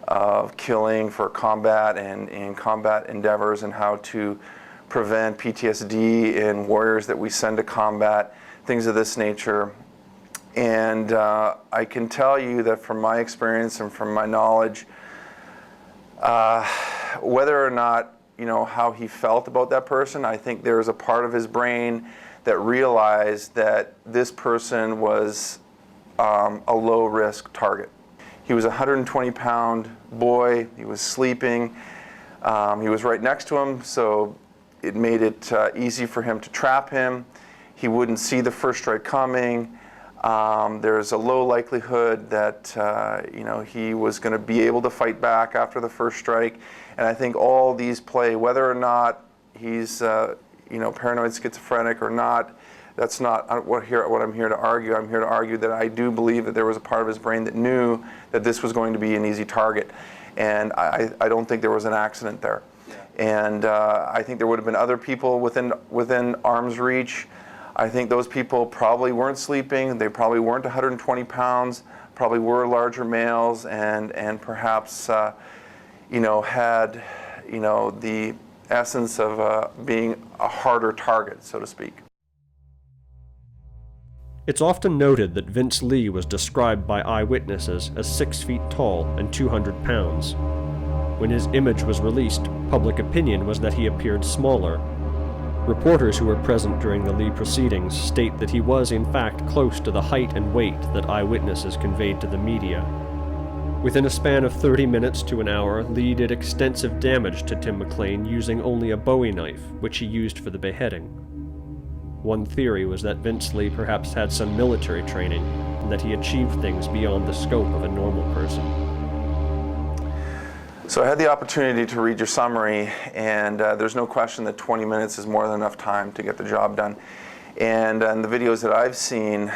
of killing for combat and in combat endeavors, and how to prevent PTSD in warriors that we send to combat, things of this nature. And I can tell you that from my experience and from my knowledge, whether or not, how he felt about that person, I think there's a part of his brain that realized that this person was a low-risk target. He was a 120-pound boy. He was sleeping. He was right next to him, so it made it easy for him to trap him. He wouldn't see the first strike coming. There's a low likelihood that he was going to be able to fight back after the first strike. And I think all these play, whether or not he's paranoid schizophrenic or not. That's not what I'm here to argue. I'm here to argue that I do believe that there was a part of his brain that knew that this was going to be an easy target, and I don't think there was an accident there. And I think there would have been other people within arm's reach. I think those people probably weren't sleeping. They probably weren't 120 pounds. Probably were larger males, and perhaps had the essence of being a harder target, so to speak. It's often noted that Vince Lee was described by eyewitnesses as 6 feet tall and 200 pounds. When his image was released, public opinion was that he appeared smaller. Reporters who were present during the Lee proceedings state that he was in fact close to the height and weight that eyewitnesses conveyed to the media. Within a span of 30 minutes to an hour, Lee did extensive damage to Tim McLean using only a Bowie knife, which he used for the beheading. One theory was that Vince Lee perhaps had some military training, and that he achieved things beyond the scope of a normal person. So I had the opportunity to read your summary, and there's no question that 20 minutes is more than enough time to get the job done. And in the videos that I've seen,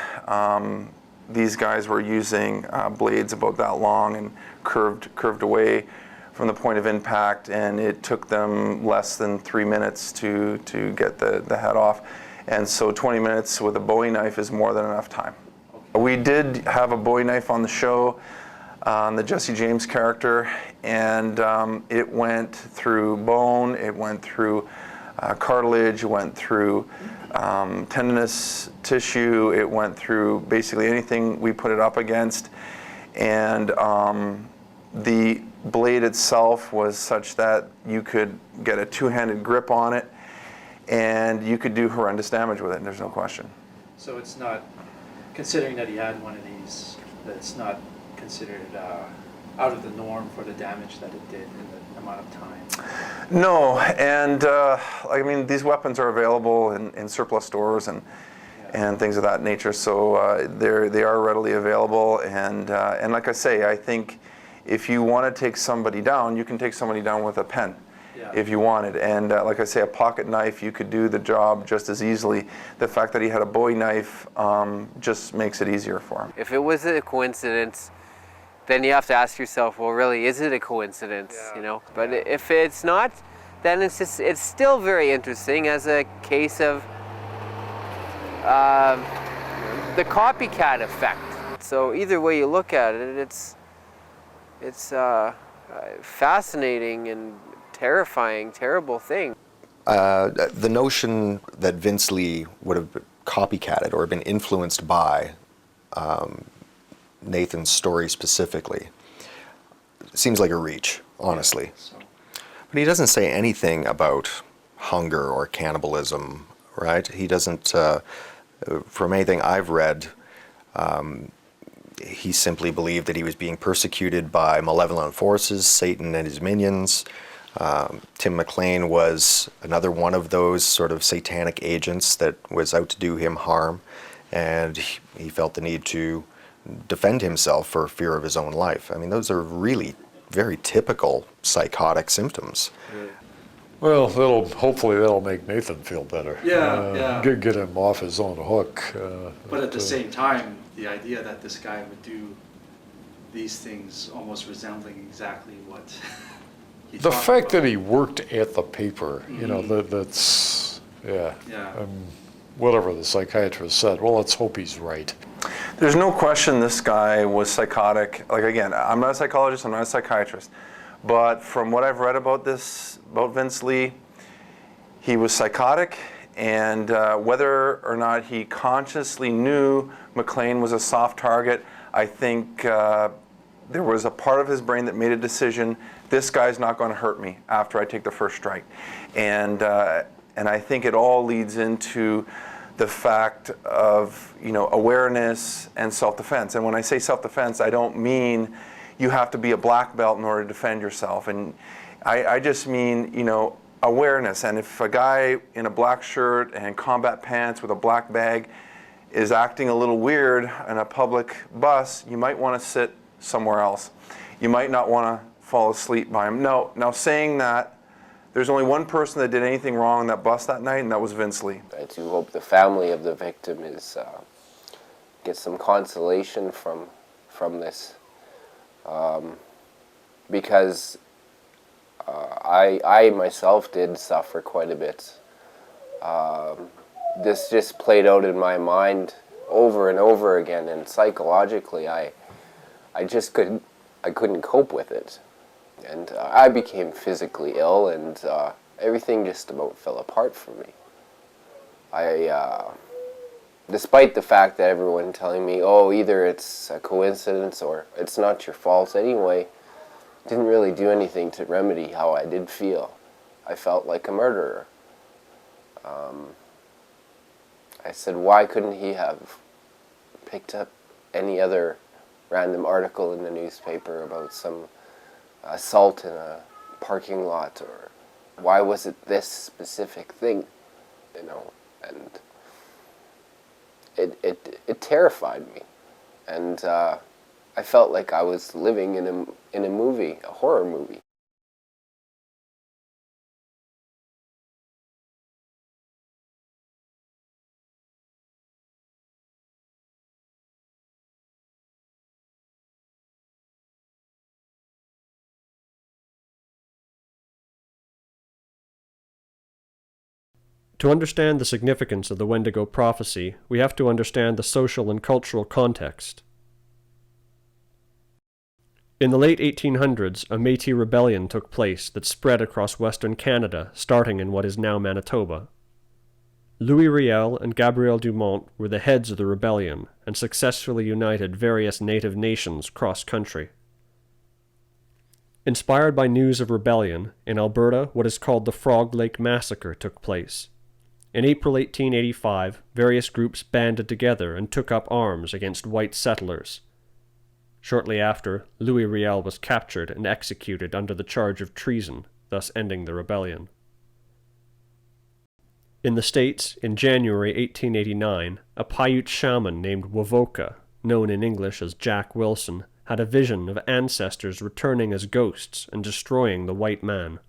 these guys were using blades about that long and curved away from the point of impact, and it took them less than 3 minutes to get the head off. And so 20 minutes with a Bowie knife is more than enough time. We did have a Bowie knife on the show, on the Jesse James character, and it went through bone, it went through cartilage, it went through tendinous tissue, it went through basically anything we put it up against, and the blade itself was such that you could get a two-handed grip on it, and you could do horrendous damage with it, and there's no question. So it's not, considering that he had one of these, that it's not considered out of the norm for the damage that it did in the amount of time? No, and I mean, these weapons are available in surplus stores and things of that nature, so they are readily available, and like I say, I think if you want to take somebody down, you can take somebody down with a pen. Yeah. If you wanted, and like I say, a pocket knife, you could do the job just as easily. The fact that he had a Bowie knife just makes it easier for him. If it was a coincidence, then you have to ask yourself, well, really, is it a coincidence? Yeah. You know? But if it's not, then it's still very interesting as a case of the copycat effect. So either way you look at it, it's fascinating and terrifying, terrible thing. The notion that Vince Lee would have copycatted or been influenced by Nathan's story specifically seems like a reach, honestly. But he doesn't say anything about hunger or cannibalism, right? He doesn't, from anything I've read, he simply believed that he was being persecuted by malevolent forces, Satan and his minions. Tim McLean was another one of those sort of satanic agents that was out to do him harm, and he felt the need to defend himself for fear of his own life. I mean, those are really very typical psychotic symptoms. Well, hopefully that'll make Nathan feel better. Yeah. Get him off his own hook. But at the same time, the idea that this guy would do these things almost resembling exactly what the fact that he worked at the paper, you know, that's, yeah. Whatever the psychiatrist said, well, let's hope he's right. There's no question this guy was psychotic. Like, again, I'm not a psychologist, I'm not a psychiatrist, but from what I've read about Vince Lee, he was psychotic, and whether or not he consciously knew McLean was a soft target, I think there was a part of his brain that made a decision, this guy's not going to hurt me after I take the first strike. And I think it all leads into the fact of, you know, awareness and self-defense. And when I say self-defense, I don't mean you have to be a black belt in order to defend yourself. And I just mean, you know, awareness. And if a guy in a black shirt and combat pants with a black bag is acting a little weird in a public bus, you might want to sit somewhere else. You might not want to fall asleep by him. No, now saying that, there's only one person that did anything wrong on that bus that night, and that was Vince Lee. I do hope the family of the victim gets some consolation from this, because I myself did suffer quite a bit. This just played out in my mind over and over again, and psychologically, I couldn't cope with it. And I became physically ill, and everything just about fell apart for me. Despite the fact that everyone telling me, oh, either it's a coincidence or it's not your fault anyway, didn't really do anything to remedy how I did feel. I felt like a murderer. I said, why couldn't he have picked up any other random article in the newspaper about some assault in a parking lot, or why was it this specific thing, you know? And it terrified me, and I felt like I was living in a movie, a horror movie. To understand the significance of the Wendigo prophecy, we have to understand the social and cultural context. In the late 1800s, a Métis rebellion took place that spread across western Canada, starting in what is now Manitoba. Louis Riel and Gabriel Dumont were the heads of the rebellion and successfully united various native nations cross-country. Inspired by news of rebellion, in Alberta, what is called the Trout Lake Massacre took place. In April 1885, various groups banded together and took up arms against white settlers. Shortly after, Louis Riel was captured and executed under the charge of treason, thus ending the rebellion. In the States, in January 1889, a Paiute shaman named Wovoka, known in English as Jack Wilson, had a vision of ancestors returning as ghosts and destroying the white man.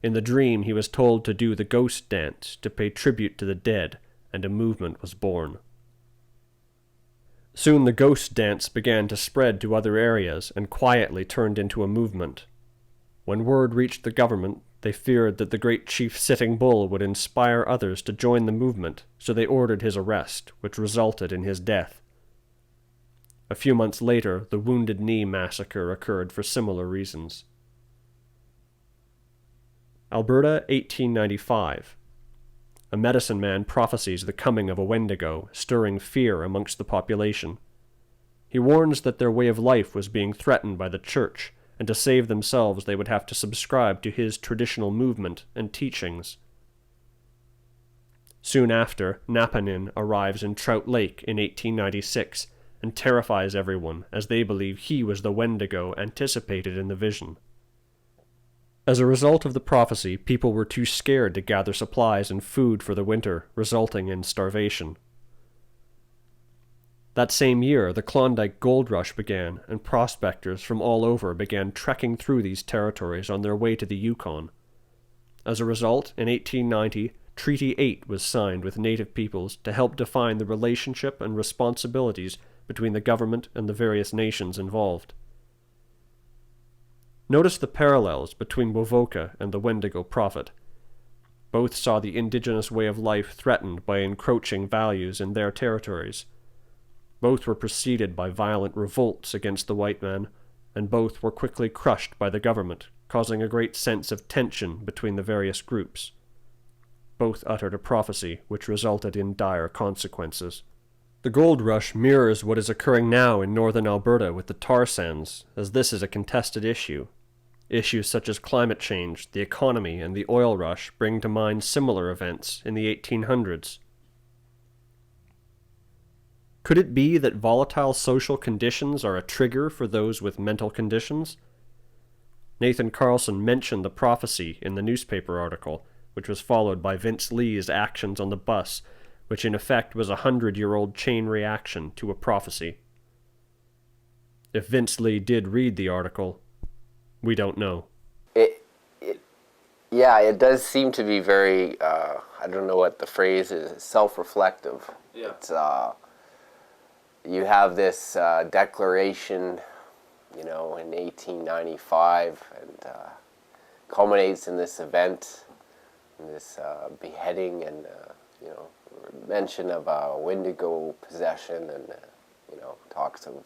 In the dream, he was told to do the ghost dance to pay tribute to the dead, and a movement was born. Soon the ghost dance began to spread to other areas and quietly turned into a movement. When word reached the government, they feared that the great chief Sitting Bull would inspire others to join the movement, so they ordered his arrest, which resulted in his death. A few months later, the Wounded Knee massacre occurred for similar reasons. Alberta, 1895. A medicine man prophesies the coming of a Wendigo, stirring fear amongst the population. He warns that their way of life was being threatened by the church, and to save themselves they would have to subscribe to his traditional movement and teachings. Soon after, Napanin arrives in Trout Lake in 1896 and terrifies everyone as they believe he was the Wendigo anticipated in the vision. As a result of the prophecy, people were too scared to gather supplies and food for the winter, resulting in starvation. That same year, the Klondike Gold Rush began, and prospectors from all over began trekking through these territories on their way to the Yukon. As a result, in 1890, Treaty 8 was signed with Native peoples to help define the relationship and responsibilities between the government and the various nations involved. Notice the parallels between Wovoka and the Wendigo prophet. Both saw the indigenous way of life threatened by encroaching values in their territories. Both were preceded by violent revolts against the white man, and both were quickly crushed by the government, causing a great sense of tension between the various groups. Both uttered a prophecy which resulted in dire consequences. The gold rush mirrors what is occurring now in northern Alberta with the tar sands, as this is a contested issue. Issues such as climate change, the economy, and the oil rush bring to mind similar events in the 1800s. Could it be that volatile social conditions are a trigger for those with mental conditions? Nathan Carlson mentioned the prophecy in the newspaper article, which was followed by Vince Lee's actions on the bus, which in effect was a 100-year-old chain reaction to a prophecy. If Vince Lee did read the article, we don't know. It does seem to be very, I don't know what the phrase is, self-reflective. Yeah. It's, you have this declaration, in 1895, and culminates in this event, in this beheading, and mention of Wendigo possession, and talks of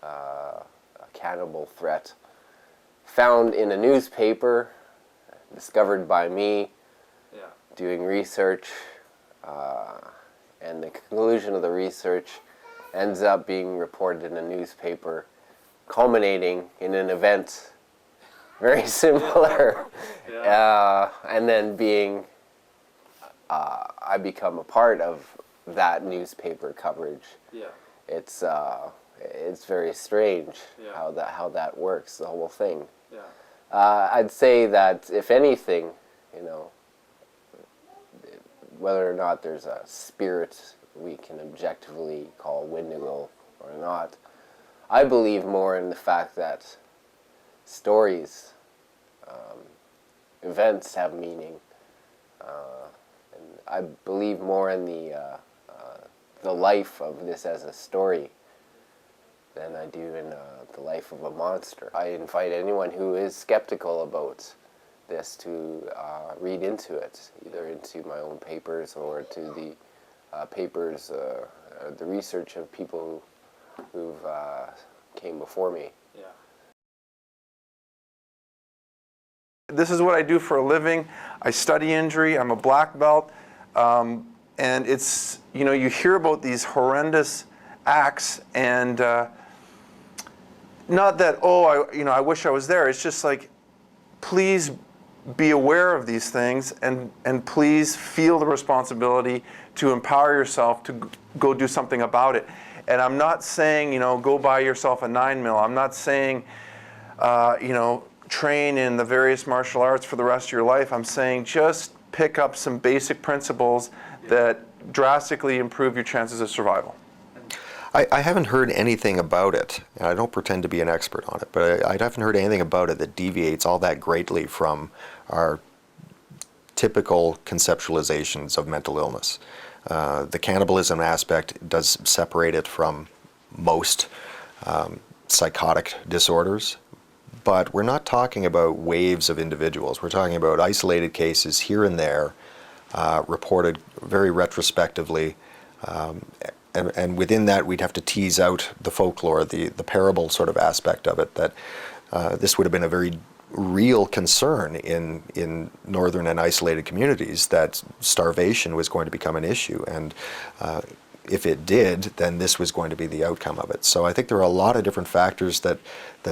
a cannibal threat. Found in a newspaper, discovered by me, doing research, and the conclusion of the research ends up being reported in a newspaper, culminating in an event very similar, and then being I become a part of that newspaper coverage. Yeah. It's very strange Yeah. how that works, the whole thing. Yeah. I'd say that if anything, whether or not there's a spirit we can objectively call Wendigo or not, I believe more in the fact that stories, events have meaning. And I believe more in the life of this as a story than I do in the life of a monster. I invite anyone who is skeptical about this to read into it, either into my own papers or to the papers, the research of people who've came before me. Yeah. This is what I do for a living. I study injury. I'm a black belt. And it's, you hear about these horrendous acts, and not that, I wish I was there. It's just like, please be aware of these things, and please feel the responsibility to empower yourself to go do something about it. And I'm not saying, go buy yourself a 9mm. I'm not saying, train in the various martial arts for the rest of your life. I'm saying just pick up some basic principles that drastically improve your chances of survival. I haven't heard anything about it, and I don't pretend to be an expert on it, but I haven't heard anything about it that deviates all that greatly from our typical conceptualizations of mental illness. The cannibalism aspect does separate it from most psychotic disorders, but we're not talking about waves of individuals. We're talking about isolated cases here and there, reported very retrospectively, and within that we'd have to tease out the folklore, the parable sort of aspect of it, that this would have been a very real concern in northern and isolated communities, that starvation was going to become an issue, and if it did, then this was going to be the outcome of it. So I think there are a lot of different factors that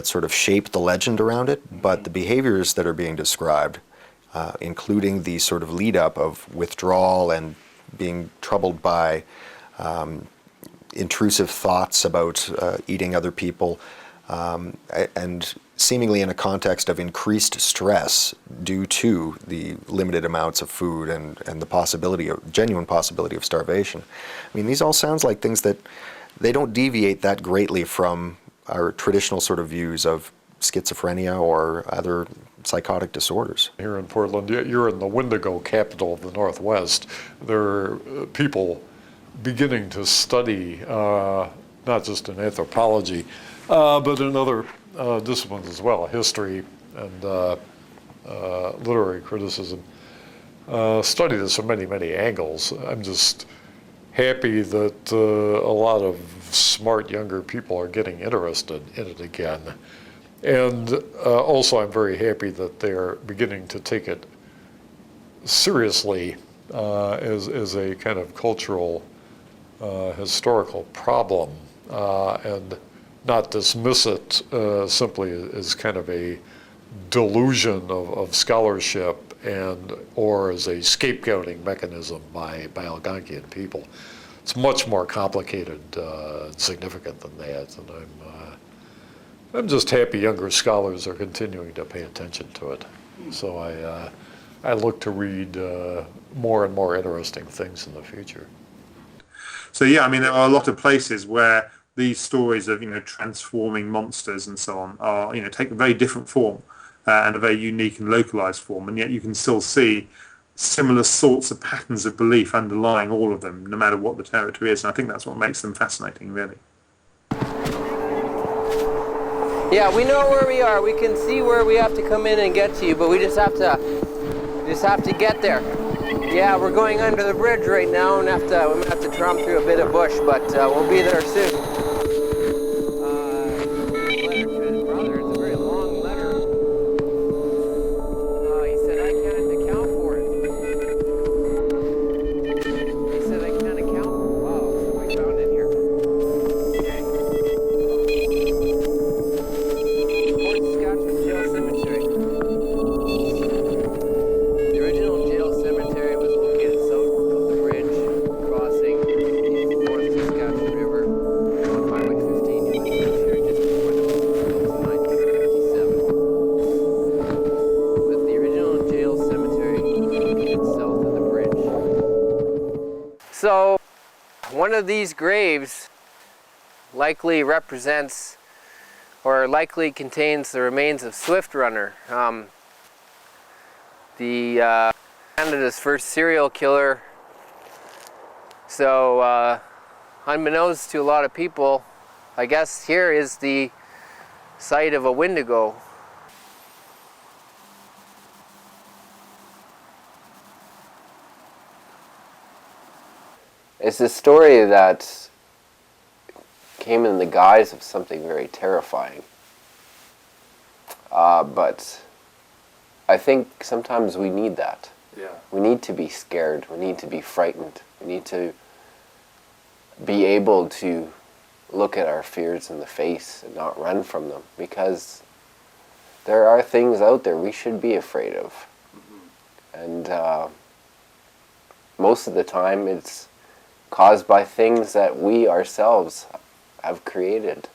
sort of shape the legend around it, but the behaviors that are being described, including the sort of lead up of withdrawal and being troubled by intrusive thoughts about eating other people, and seemingly in a context of increased stress due to the limited amounts of food and the genuine possibility of starvation. I mean, these all sounds like things that they don't deviate that greatly from our traditional sort of views of schizophrenia or other psychotic disorders. Here in Portland, you're in the Wendigo capital of the Northwest. There are people beginning to study, not just in anthropology, but in other disciplines as well, history and literary criticism. Study this from many, many angles. I'm just happy that a lot of smart younger people are getting interested in it again. And also I'm very happy that they're beginning to take it seriously as a kind of cultural, historical problem, and not dismiss it simply as kind of a delusion of scholarship or as a scapegoating mechanism by Algonquian people. It's much more complicated and significant than that, and I'm just happy younger scholars are continuing to pay attention to it. So I look to read more and more interesting things in the future. So yeah, I mean, there are a lot of places where these stories of transforming monsters and so on are take a very different form and a very unique and localized form, and yet you can still see similar sorts of patterns of belief underlying all of them, no matter what the territory is. And I think that's what makes them fascinating, really. Yeah, we know where we are. We can see where we have to come in and get to you, but we just have to get there. Yeah, we're going under the bridge right now, and we might have to drum through a bit of bush, but we'll be there soon. Letter to his brother. It's a very long letter. He said I can't account for it. He said I can't account for it. Wow, so we found it here. Okay. Fort Saskatchewan Jail Cemetery. The original jail cemetery was located south One of these graves likely represents or likely contains the remains of SwiftRunner, the Canada's first serial killer. So unbeknownst to a lot of people, I guess here is the site of a Wendigo. It's a story that came in the guise of something very terrifying. But I think sometimes we need that. Yeah. We need to be scared. We need to be frightened. We need to be able to look at our fears in the face and not run from them, because there are things out there we should be afraid of. And most of the time it's caused by things that we ourselves have created.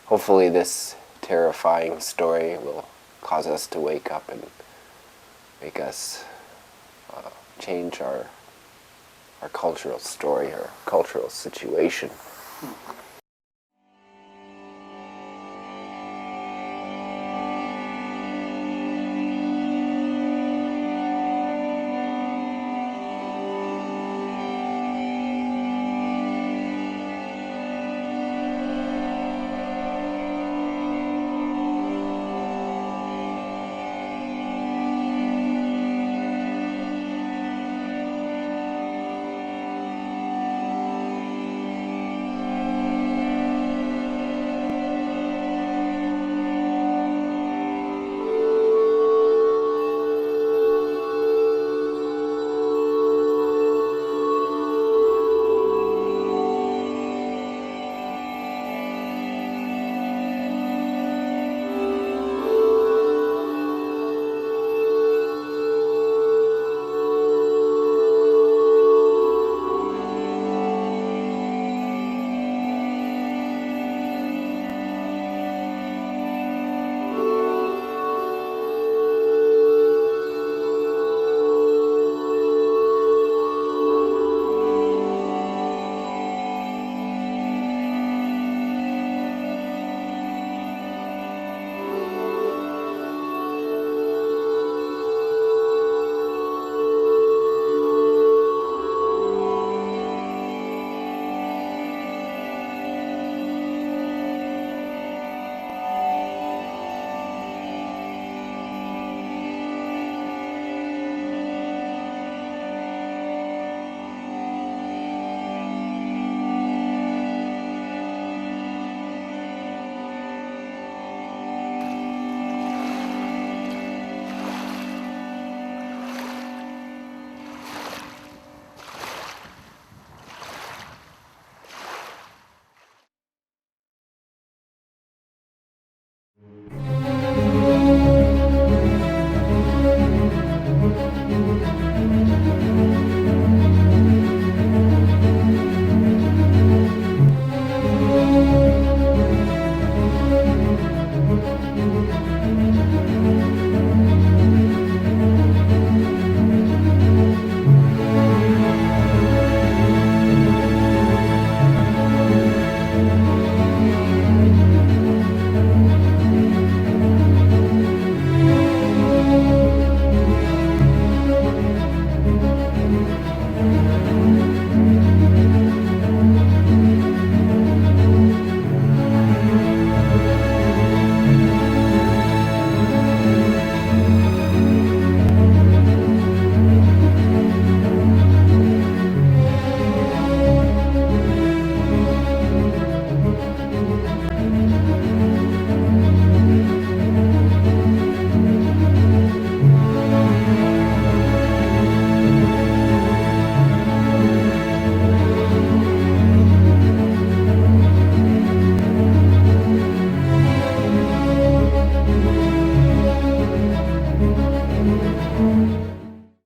Hopefully this terrifying story will cause us to wake up and make us change our cultural story, our cultural situation.